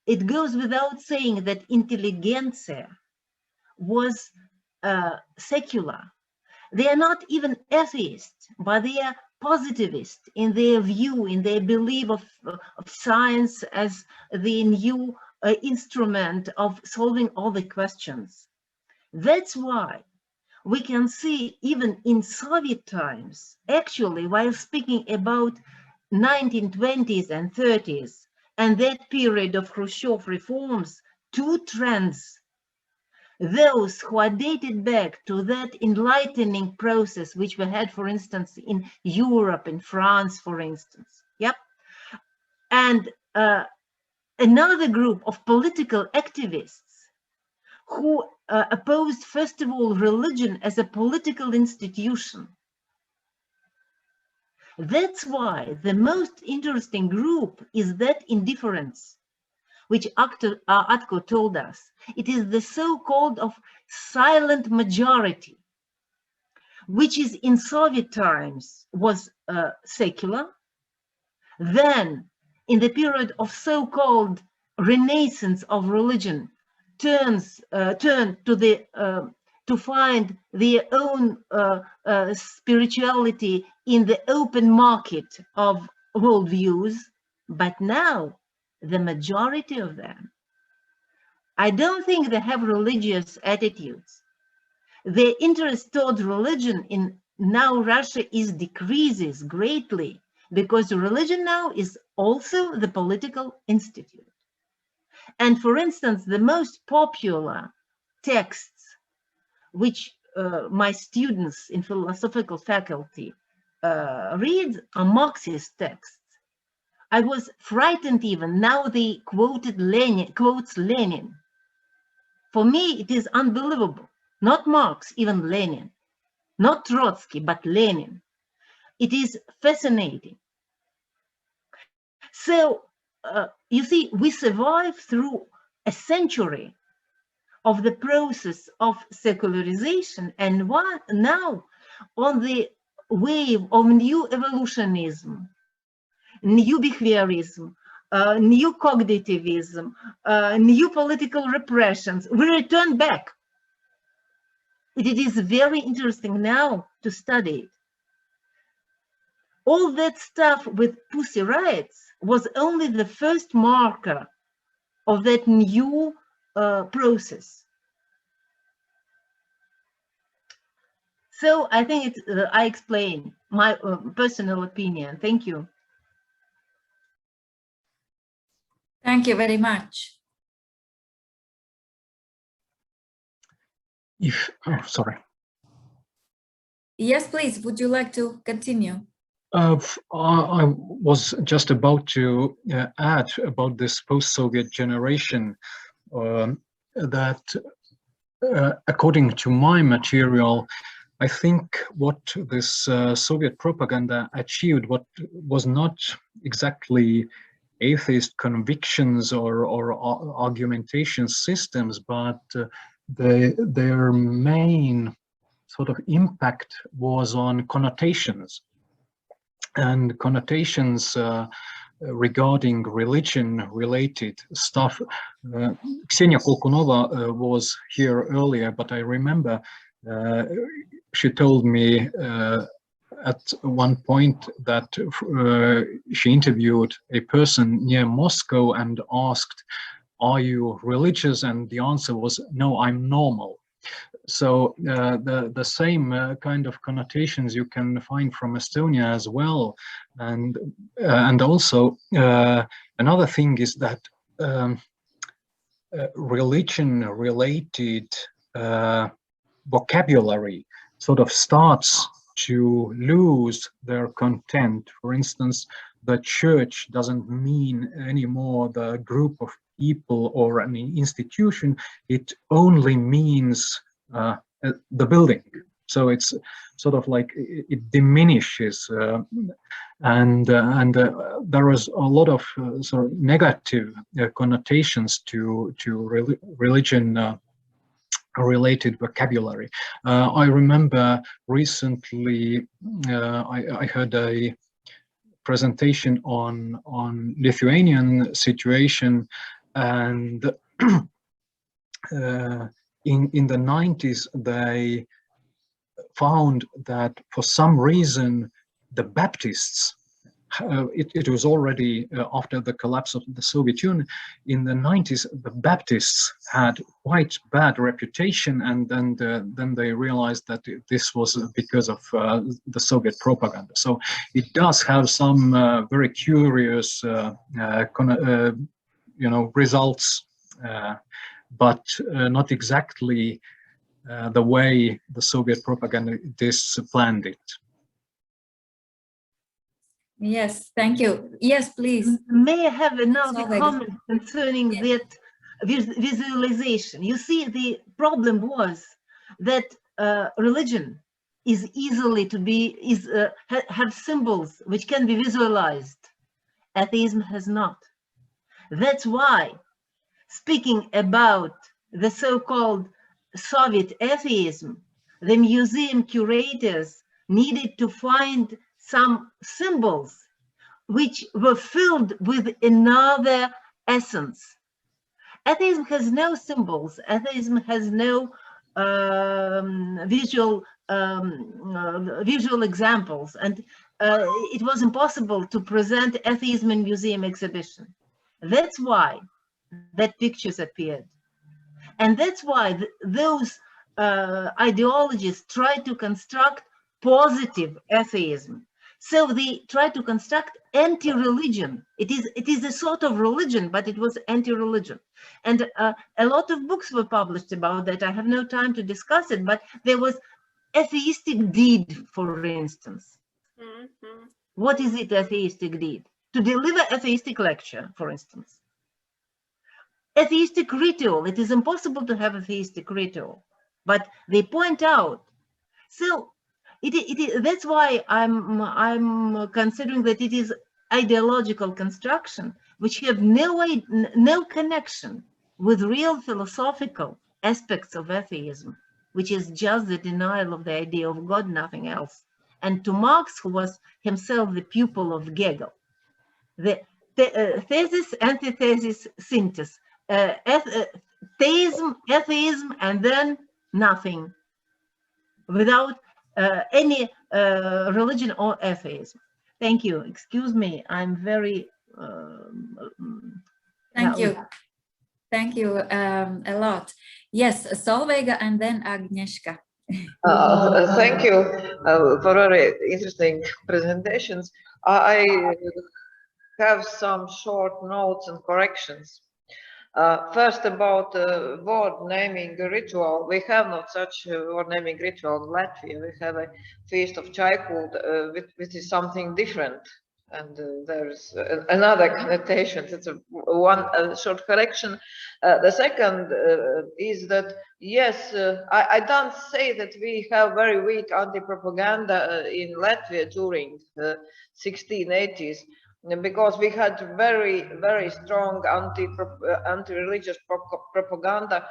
Speaker 4: It goes without saying that intelligentsia was secular. They are not even atheists, but they are positivist in their view, in their belief of science as the new instrument of solving all the questions. That's why we can see even in Soviet times, actually, while speaking about 1920s and 30s and that period of Khrushchev reforms, two trends. Those who are dated back to that enlightening process, which we had, for instance, in Europe, in France, for instance. Yep. And another group of political activists who opposed, first of all, religion as a political institution. That's why the most interesting group is that indifference, which Atko told us. It is the so-called of silent majority, which is in Soviet times was secular. Then, in the period of so-called renaissance of religion, turned to find their own spirituality in the open market of worldviews. But now, the majority of them, I don't think they have religious attitudes. Their interest toward religion in now Russia decreases greatly, because religion now is also the political institute. And for instance, the most popular texts which my students in philosophical faculty read are Marxist texts. I was frightened even, now they quotes Lenin. For me, it is unbelievable. Not Marx, even Lenin. Not Trotsky, but Lenin. It is fascinating. So, you see, we survived through a century of the process of secularization, and now on the wave of new evolutionism, new behaviorism, new cognitivism, new political repressions, we return back. It is very interesting now to study it. All that stuff with pussy rights was only the first marker of that new process. So I think I explain my personal opinion. Thank you.
Speaker 3: Thank you very much.
Speaker 6: Sorry.
Speaker 3: Yes, please. Would you like to continue?
Speaker 6: I was just about to add about this post-Soviet generation that according to my material, I think what this Soviet propaganda achieved, what was not exactly atheist convictions or argumentation systems, but their main sort of impact was on connotations. And connotations regarding religion-related stuff. Ksenia Kolkunova was here earlier, but I remember she told me at one point that she interviewed a person near Moscow and asked, "Are you religious?" And the answer was, "No, I'm normal." So the same kind of connotations you can find from Estonia as well, and also another thing is that religion-related vocabulary sort of starts to lose their content. For instance, the church doesn't mean anymore the group of people or an institution. It only means the building. So it's sort of like it diminishes, and there is a lot of sort of negative connotations to religion related vocabulary. I remember recently I heard a presentation on Lithuanian situation, and in the 90s, they found that for some reason, the Baptists, it was already after the collapse of the Soviet Union, in the 90s, the Baptists had quite bad reputation, and then they realized that this was because of the Soviet propaganda. So it does have some very curious, results, but not exactly the way the Soviet propagandists planned it.
Speaker 3: Yes, thank you. Yes, please.
Speaker 4: May I have another
Speaker 3: Solveig.
Speaker 4: comment concerning that visualization? You see, the problem was that religion is easily to be, have symbols which can be visualized. Atheism has not. That's why, speaking about the so-called Soviet atheism, the museum curators needed to find some symbols which were filled with another essence. Atheism has no symbols. Atheism has no visual examples, and it was impossible to present atheism in museum exhibition. That's why that pictures appeared, and that's why those ideologies try to construct positive atheism. So they try to construct anti-religion. It is a sort of religion, but it was anti-religion. And a lot of books were published about that. I have no time to discuss it, but there was atheistic deed, for instance.
Speaker 5: Mm-hmm.
Speaker 4: What is it, atheistic deed? To deliver atheistic lecture, for instance. Atheistic ritual. It is impossible to have atheistic ritual, but they point out. So that's why I'm considering that it is ideological construction which have no connection with real philosophical aspects of atheism, which is just the denial of the idea of God, nothing else. And to Marx, who was himself the pupil of Hegel, the thesis, antithesis, synthesis, theism, atheism, and then nothing, without any religion or atheism. Thank you. Excuse me, I'm very...
Speaker 3: Thank you. Thank you a lot. Yes, Solveig and then Agnieszka.
Speaker 2: Thank you for very interesting presentations. I have some short notes and corrections. First, about word naming ritual. We have not such a word naming ritual in Latvia. We have a feast of childhood, which is something different. And there's another connotation. It's one short correction. The second is that, yes, I don't say that we have very weak anti-propaganda in Latvia during the 1680s. Because we had very, very strong anti-religious propaganda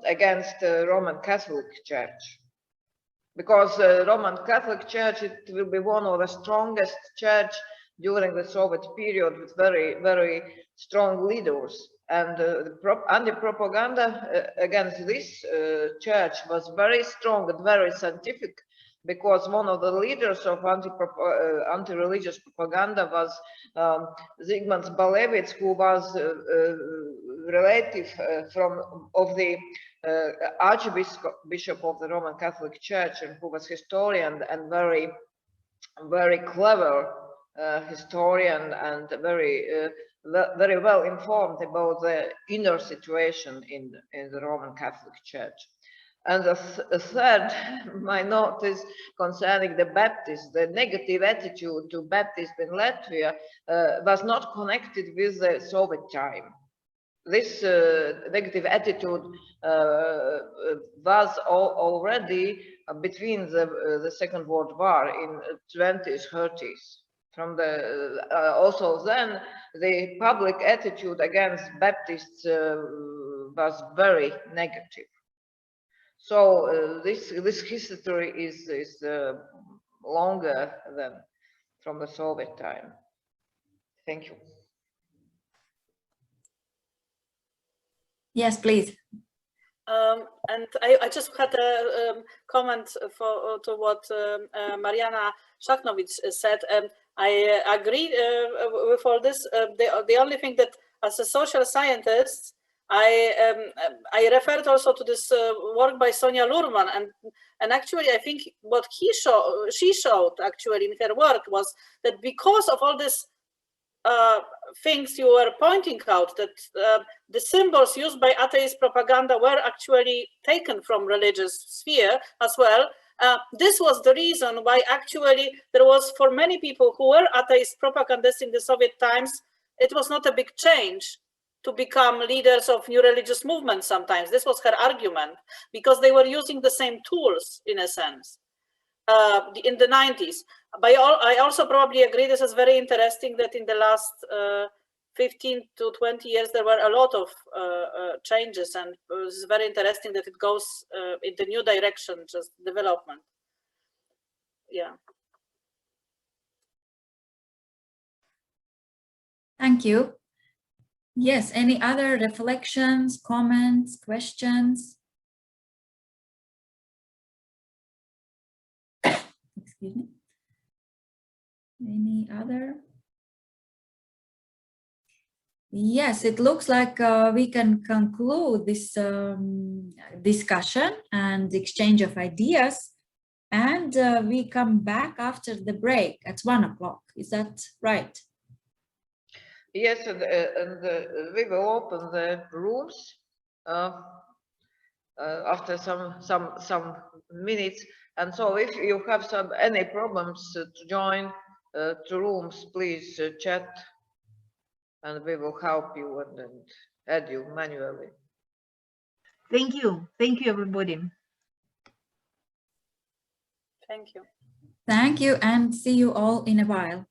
Speaker 2: against Roman Catholic Church. Because Roman Catholic Church, it will be one of the strongest church during the Soviet period with very, very strong leaders. And the anti-propaganda against this church was very strong and very scientific, because one of the leaders of anti-religious propaganda was Zygmunt Balevits, who was relative of the Archbishop of the Roman Catholic Church, and who was historian and very, very clever historian, and very well informed about the inner situation in the Roman Catholic Church. And the third, my note is concerning the Baptists. The negative attitude to Baptists in Latvia was not connected with the Soviet time. This negative attitude was already between the Second World War in 20s, 30s. From the also then the public attitude against Baptists was very negative. So this history is longer than from the Soviet time. Thank you.
Speaker 3: Yes, please.
Speaker 5: And I just had a comment to what Mariana Szaknowicz said. I agree with all this. The only thing that, as a social scientist, I referred also to this work by Sonia Luhrmann, and actually I think what she showed actually in her work was that because of all this things you were pointing out, that the symbols used by atheist propaganda were actually taken from religious sphere as well. This was the reason why actually there was, for many people who were atheist propagandists in the Soviet times, it was not a big change to become leaders of new religious movements sometimes. This was her argument, because they were using the same tools in a sense. In the 90s. But I also probably agree, this is very interesting, that in the last 15 to 20 years, there were a lot of changes, and it's very interesting that it goes in the new direction, just development. Yeah.
Speaker 3: Thank you. Yes, any other reflections, comments, questions? Excuse me. Any other? Yes, it looks like we can conclude this discussion and exchange of ideas, and we come back after the break at 1 o'clock. Is that right?
Speaker 2: Yes, and we will open the rooms after some minutes. And so, if you have any problems to join to rooms, please chat, and we will help you and add you manually.
Speaker 4: Thank you, everybody.
Speaker 5: Thank you.
Speaker 3: Thank you, and see you all in a while.